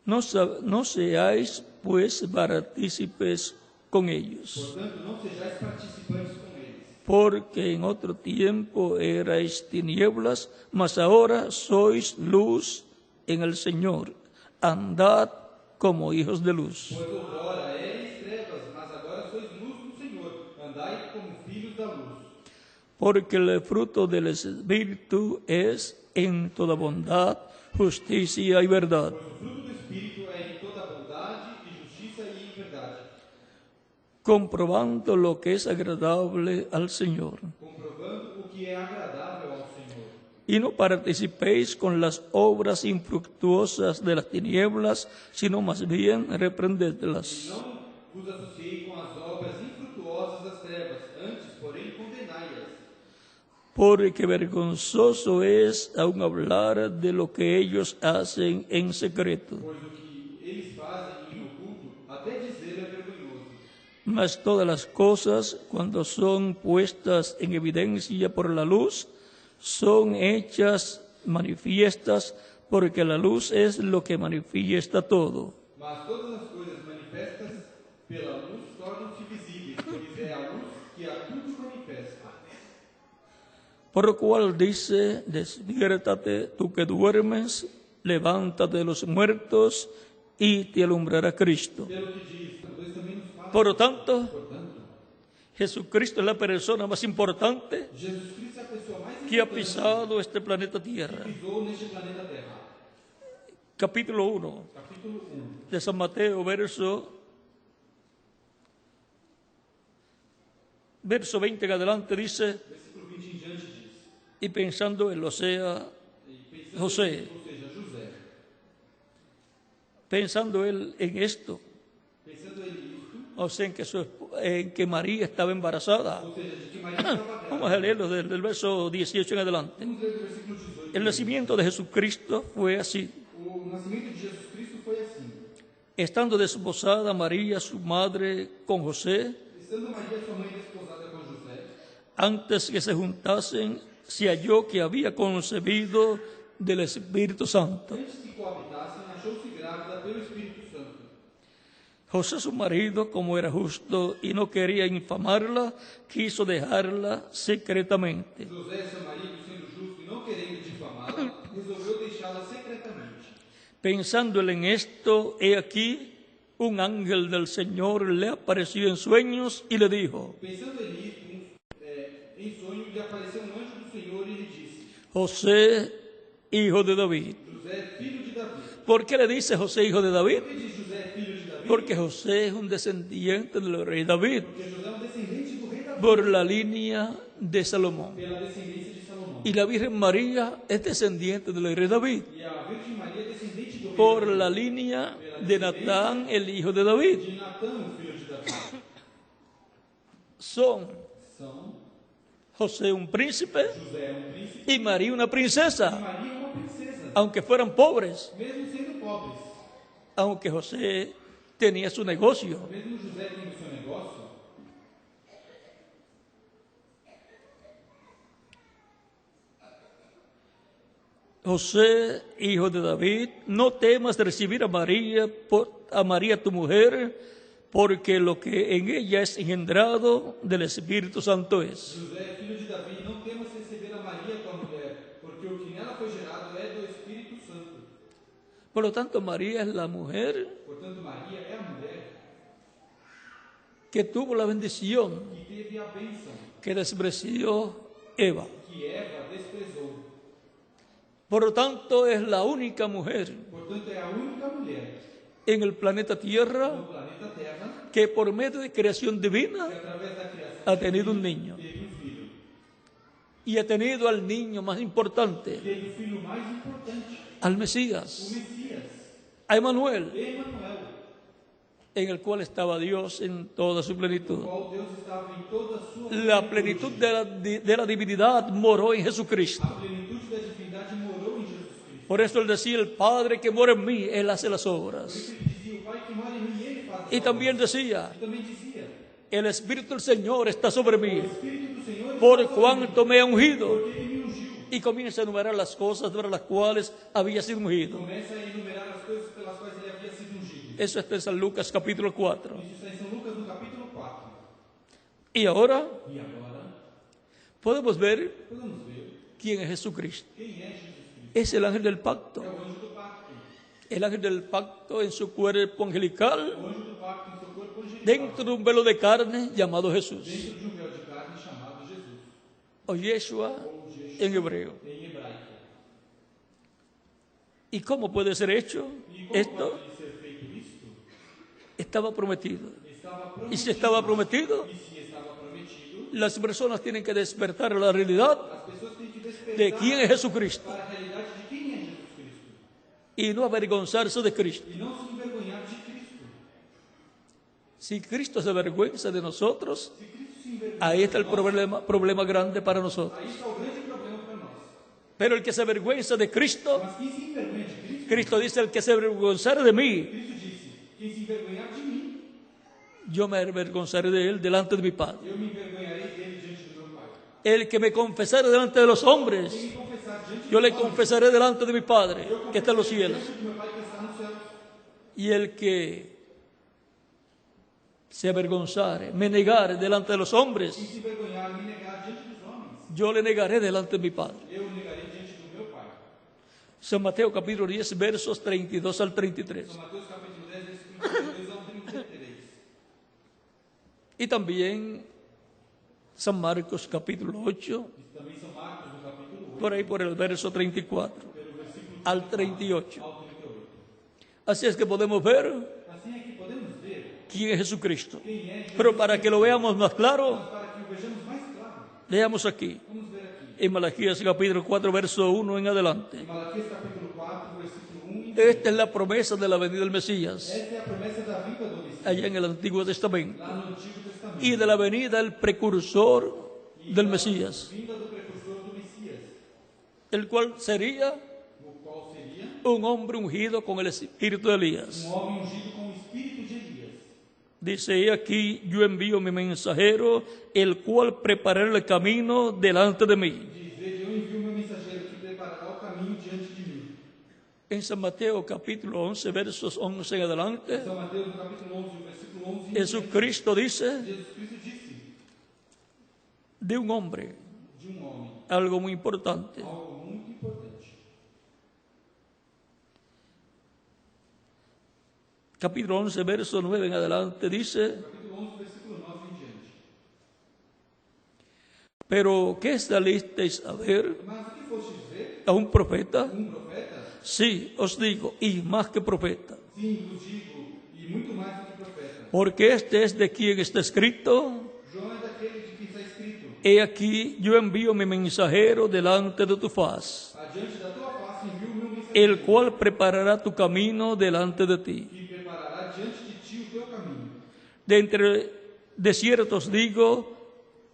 No seáis pues partícipes con ellos, Portanto, não sejais participantes com eles. porque en otro tiempo erais tinieblas, mas ahora sois luz en el Señor. Andad como hijos de luz. Pois outrora eres trevas, mas agora sois luz no Senhor. Andai como filhos da luz. Porque el fruto del Espíritu es en toda bondad, justicia y verdad, Pois o fruto do Espírito é em toda bondade e justiça e em verdade, comprobando lo que es agradable al Señor. comprovando o que é agradável ao Senhor. Y no participéis con las obras infructuosas de las tinieblas, sino más bien reprendedlas. Não vos associei com as obras infrutuosas das trevas, antes, porém, condenai-as. Porque vergonzoso es aún hablar de lo que ellos hacen en secreto. Pois o que eles fazem em oculto, até dizer é vergonhoso. Mas todas las cosas, cuando son puestas en evidencia por la luz, son hechas manifiestas, porque la luz es lo que manifiesta todo. Mas todas as coisas manifestas pela luz tornam-se visíveis, pois é a luz que a tudo manifesta. Por lo cual dice, despiértate tú que duermes, levántate de los muertos y te alumbrará Cristo. Pelo que diz, Deus também nos fala. Por lo tanto, Portanto, Jesucristo es la persona más importante Jesus Cristo é a pessoa mais que ha importante pisado este planeta Tierra. que pisou neste planeta Terra. Capítulo 1 Capítulo 1. de San Mateo, verso 20 en adelante dice, Versículo 20 em diante diz. y pensando en E pensando José, ou seja, José, pensando él en esto, pensando ele isto, o sea, en que María estaba embarazada. ou seja, de que Maria estava grávida. Vamos a leerlo desde el verso 18 en adelante. Vamos ler do versículo 18. El nacimiento de Jesucristo fue así. O O nascimento de Jesus Cristo foi assim. Estando desposada María, su madre, con José, Estando Maria, sua mãe, desposada com José, antes que se juntasen, se halló que había concebido del Espíritu Santo. antes que coabitassem, achou-se grávida pelo Espírito Santo. José, su marido, como era justo y no quería infamarla, quiso dejarla secretamente. José, seu marido, sendo justo e não querendo difamá-la, resolveu deixá-la secretamente. Pensando él en esto, he aquí, un ángel del Señor le apareció en sueños y le dijo: Pensando ele nisso, em sonho, lhe apareceu um anjo do Senhor e lhe disse: José, hijo de David. José, filho de Davi. ¿Por qué le dice José, hijo de David? Por que diz José, filho de Davi? Porque José es un descendiente del rey David, Porque José é um descendente do rei Davi, por la línea de Salomón. pela descendência de Salomão. Y la Virgen María es descendiente del rey David, E a Virgem Maria é descendente do rei por Davi, la línea de Natán, el hijo de David. de Natã, o filho de Davi. Son São José un príncipe José é um príncipe y María una e princesa, Maria é uma princesa, aunque fueran pobres, mesmo sendo pobres. aunque José tenía su negocio. Mesmo José tendo seu negócio, José, hijo de David, no temas de recibir a María tu mujer, porque lo que en ella es engendrado del Espíritu Santo es. José, filho de Davi, não temas receber a Maria, tua mulher, porque o que nela foi gerado é do Espírito Santo. Por lo tanto, María es la mujer Portanto, Maria é a mulher que tuvo la bendición que teve a bênção que despreció Eva. que Eva desprezou. Por lo tanto, es la única mujer Portanto, é a única mulher en el planeta Tierra no planeta Terra que por medio de creación divina que, através da criação, ha tenido un niño. teve um filho. Y ha tenido al niño más importante, Teve o filho mais importante, al o Mesías, Messias, a Emanuel, Emanuel, en el cual estaba Dios en toda su o plenitud. qual Deus estava em toda a sua La plenitud de la divinidad moró en Jesucristo. A plenitude da divindade morou em Jesus Cristo. Por eso él decía: el Padre que mora en mí, él hace las Por obras. isso ele dizia, o Pai que mora em mim, ele faz as Y también obras. decía: E também dizia, el Espíritu del Señor está sobre o mí, Espírito do Senhor está por sobre cuanto me ha mí, ungido. porque ele me ungiu. Y comienza a enumerar las cosas para las cuales había sido ungido. Começa a enumerar as coisas pelas quais ele havia sido ungido. Eso está en San Lucas capítulo 4. Isso está em São Lucas, no capítulo 4. Y ahora E agora, podemos ver podemos ver quién es Jesucristo. quem é Jesus Cristo. Es el ángel del pacto. É o anjo do pacto. El ángel del pacto en su cuerpo angelical, O anjo do pacto em seu corpo angelical. dentro de un velo de carne llamado Jesús, Dentro de um véu de carne chamado Jesus. o Yeshua Ou Jesus en hebreo. em hebraico. ¿Y cómo puede ser hecho E como esto? pode ser feito isto? Estaba prometido. Estava Y si estaba prometido, E se estava prometido, las personas tienen que despertar a la realidad as pessoas têm que despertar de quién es Jesucristo para a realidade de quem é Jesus Cristo. y no avergonzarse de Cristo. E não se envergonhar de Cristo. Si Cristo se avergüenza de nosotros, Se Cristo se envergonhar, ahí está el problema grande para nosotros. aí está o grande problema para nós. Pero el que se avergüenza de Cristo, Mas quem se envergonha de Cristo, Cristo dice: el que se avergonzare de mí, Cristo disse, quem se envergonhar de mí, yo me avergonzaré de él delante de mi Padre. eu me envergonharei dele diante do meu Pai. El que me confesare delante de los hombres, Quem me confessar diante yo do le meu Pai, confesaré delante de mi Padre, que está en los cielos. diante do meu Pai que está nos céus. Y el que se avergonzare, me negare delante de los hombres, Quem se envergonhar, me negar diante dos homens, yo le negaré delante de mi Padre. eu o negarei diante do meu Pai. San Mateo capítulo 10, versos 32 al 33. São Mateus capítulo 10, versículo 32 ao 33. Y también San Marcos capítulo 8, E também São Marcos, no capítulo 8, por ahí por el verso 34 pelo versículo al 38. ao 38. Así es que podemos ver Assim é que podemos ver quién es Jesucristo. quem é Jesus, Pero para que lo veamos más claro, mas para que o vejamos mais claro, leamos aquí, vamos ver aqui. en Malaquías capítulo 4, verso 1 en adelante. Em Malaquias capítulo 4, versículo 1 e 2. Esta es la promesa de la venida del Mesías, Esta é a promessa da vinda do Messias, allá en el Antiguo Testamento, lá no Antigo Testamento. y de la venida del precursor del Mesías, Vinda do precursor do Messias, el cual sería o qual seria un hombre ungido con el espíritu de Elías. homem ungido com o espírito de Elias. Dice, he aquí, yo envío mi mensajero, el cual preparará el camino delante de mí. Diz, vede, eu envio meu mensageiro que preparará o caminho diante de mim. En San Mateo capítulo 11, versos 11 en adelante, São Mateus, no capítulo 11, o versículo 11, Jesucristo dice Jesus Cristo disse de un hombre de um homem algo muy importante. algo muito importante. Capítulo 11, verso 9 en adelante dice, Capítulo 11, versículo 9 em diante. pero ¿qué salisteis a ver? Mas o que fostes ver? ¿A un profeta? Profeta? Sí, os digo, y más que profeta. Sim, vos digo, e muito mais do que profeta. Porque este es de quien está escrito, João é daquele de quem está escrito: he aquí yo envío mi mensajero delante de tu faz, adiante da tua face envio o meu mensageiro, el cual preparará tu camino delante de ti. que preparará diante de ti o teu caminho. De cierto os digo,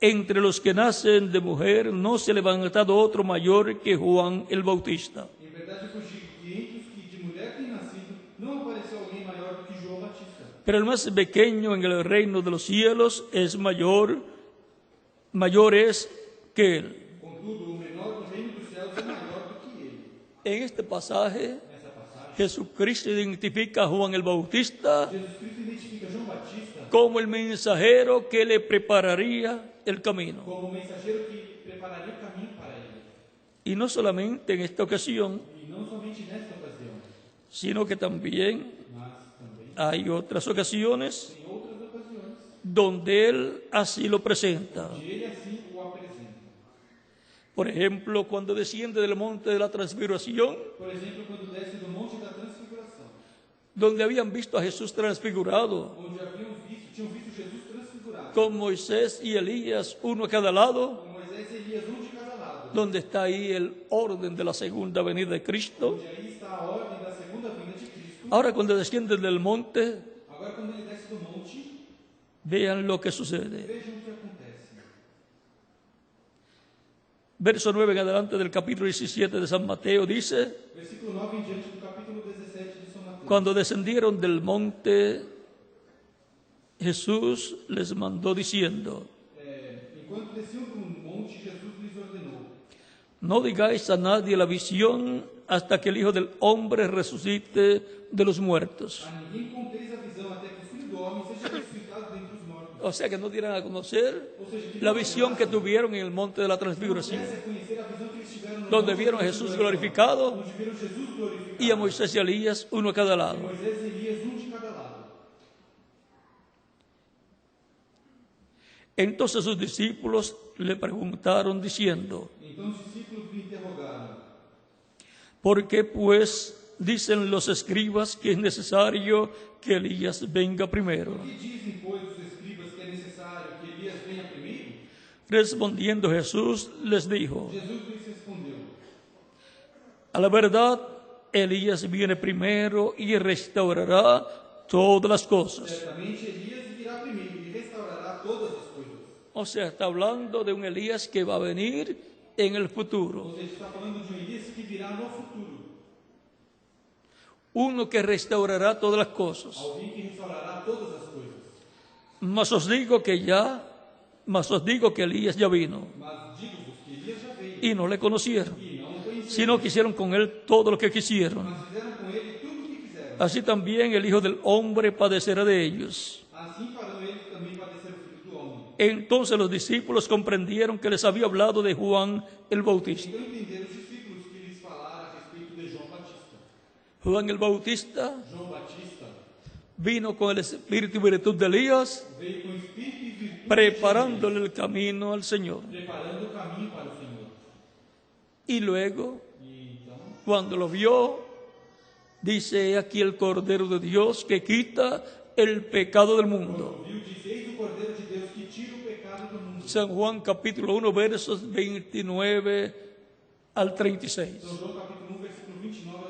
entre los que nacen de mujer no se ha levantado otro mayor que Juan el Bautista. Em verdade vos digo que entre os que de mulher têm nascido, não apareceu alguém maior do que João Batista. Pero el más pequeño en el reino de los cielos es mayor es que él. Contudo, o menor do reino dos céus é maior do que ele. En este pasaje, Nessa passagem, Jesucristo identifica a Juan el Bautista Jesus Cristo identifica João Batista como el mensajero que le prepararía el camino. como o mensageiro que prepararia o caminho para ele. Y no solamente en esta ocasión, E não somente nesta ocasião, sino que también mas também hay otras ocasiones em outras ocasiões, donde él así lo presenta. e ele assim o apresenta. Por ejemplo, cuando desciende del monte de la transfiguración, Por exemplo, quando desce do Monte da Transfiguração, donde habían visto a Jesús transfigurado, onde tinham visto Jesus transfigurado, con Moisés y Elías, uno a cada lado, com Moisés e Elias, um de cada lado, donde está ahí el orden de la segunda venida de Cristo. onde aí está a ordem da segunda vinda de Cristo. Ahora, cuando descienden del monte, Agora, quando ele desce do monte, vean lo que sucede. vejam o que acontece. Verso 9 en adelante del capítulo 17 de San Mateo dice, Versículo 9 em diante do capítulo 17 de São Mateus. cuando descendieron del monte, Jesús les mandó diciendo, Enquanto desciam do monte, Jesus lhes ordenou: no digáis a nadie la visión hasta que el Hijo del Hombre resucite de los muertos. a ninguém conteis a visão até que o Filho do Homem seja ressuscitado dentre os mortos. O sea que no dieran a conocer Ou seja, que la não visión que tuvieron en el monte de la transfiguración, pudesse conhecer a visão que eles tiveram no donde monte vieron a da Jesús Transfiguração, glorificado onde viram Jesus glorificado, y a Moisés y a Elías, uno a cada lado. Moisés e Elias, um de cada lado. Entonces sus discípulos le preguntaron diciendo, Então os discípulos lhe interrogaram: ¿por qué pues dicen los escribas que es necesario que Elías venga primero? que dizem, pois, os escribas que é necessário que Elias venha primeiro? Respondiendo Jesús les dijo, Jesus lhes respondeu: a la verdad, Elías viene primero y restaurará todas las cosas. certamente Elias virá primeiro e restaurará todas as coisas. O sea, está hablando de un Elías que va a venir en el futuro. Ou seja, está falando de um Elias que virá no futuro. Uno que restaurará todas las cosas. Alguém que restaurará todas as coisas. Mas os digo que Elías ya vino Mas digo-vos que Elias já veio y no le conocieron, e não o conheceram, sino que hicieron con él todo lo que quisieron. mas fizeram com ele tudo o que quiseram. Así también el Hijo del Hombre padecerá de ellos. Assim farão eles também padecer o Filho do Homem. Entonces los discípulos comprendieron que les había hablado de Juan el Bautista. Então entenderam os discípulos que lhes falara a respeito de João Batista. Juan el Bautista João Batista vino con el espíritu y virtud de Elías, veio com espírito e virtude, preparándole el camino al Señor. preparando o caminho para o Senhor. Y luego, E então, cuando lo vio, dice, "He aquí el Cordero de Dios que quita el pecado del mundo". viu, diz: Eis o Cordeiro de Deus que tira o pecado do mundo. San Juan capítulo 1, versos 29 al 36. São João capítulo 1, versículo 29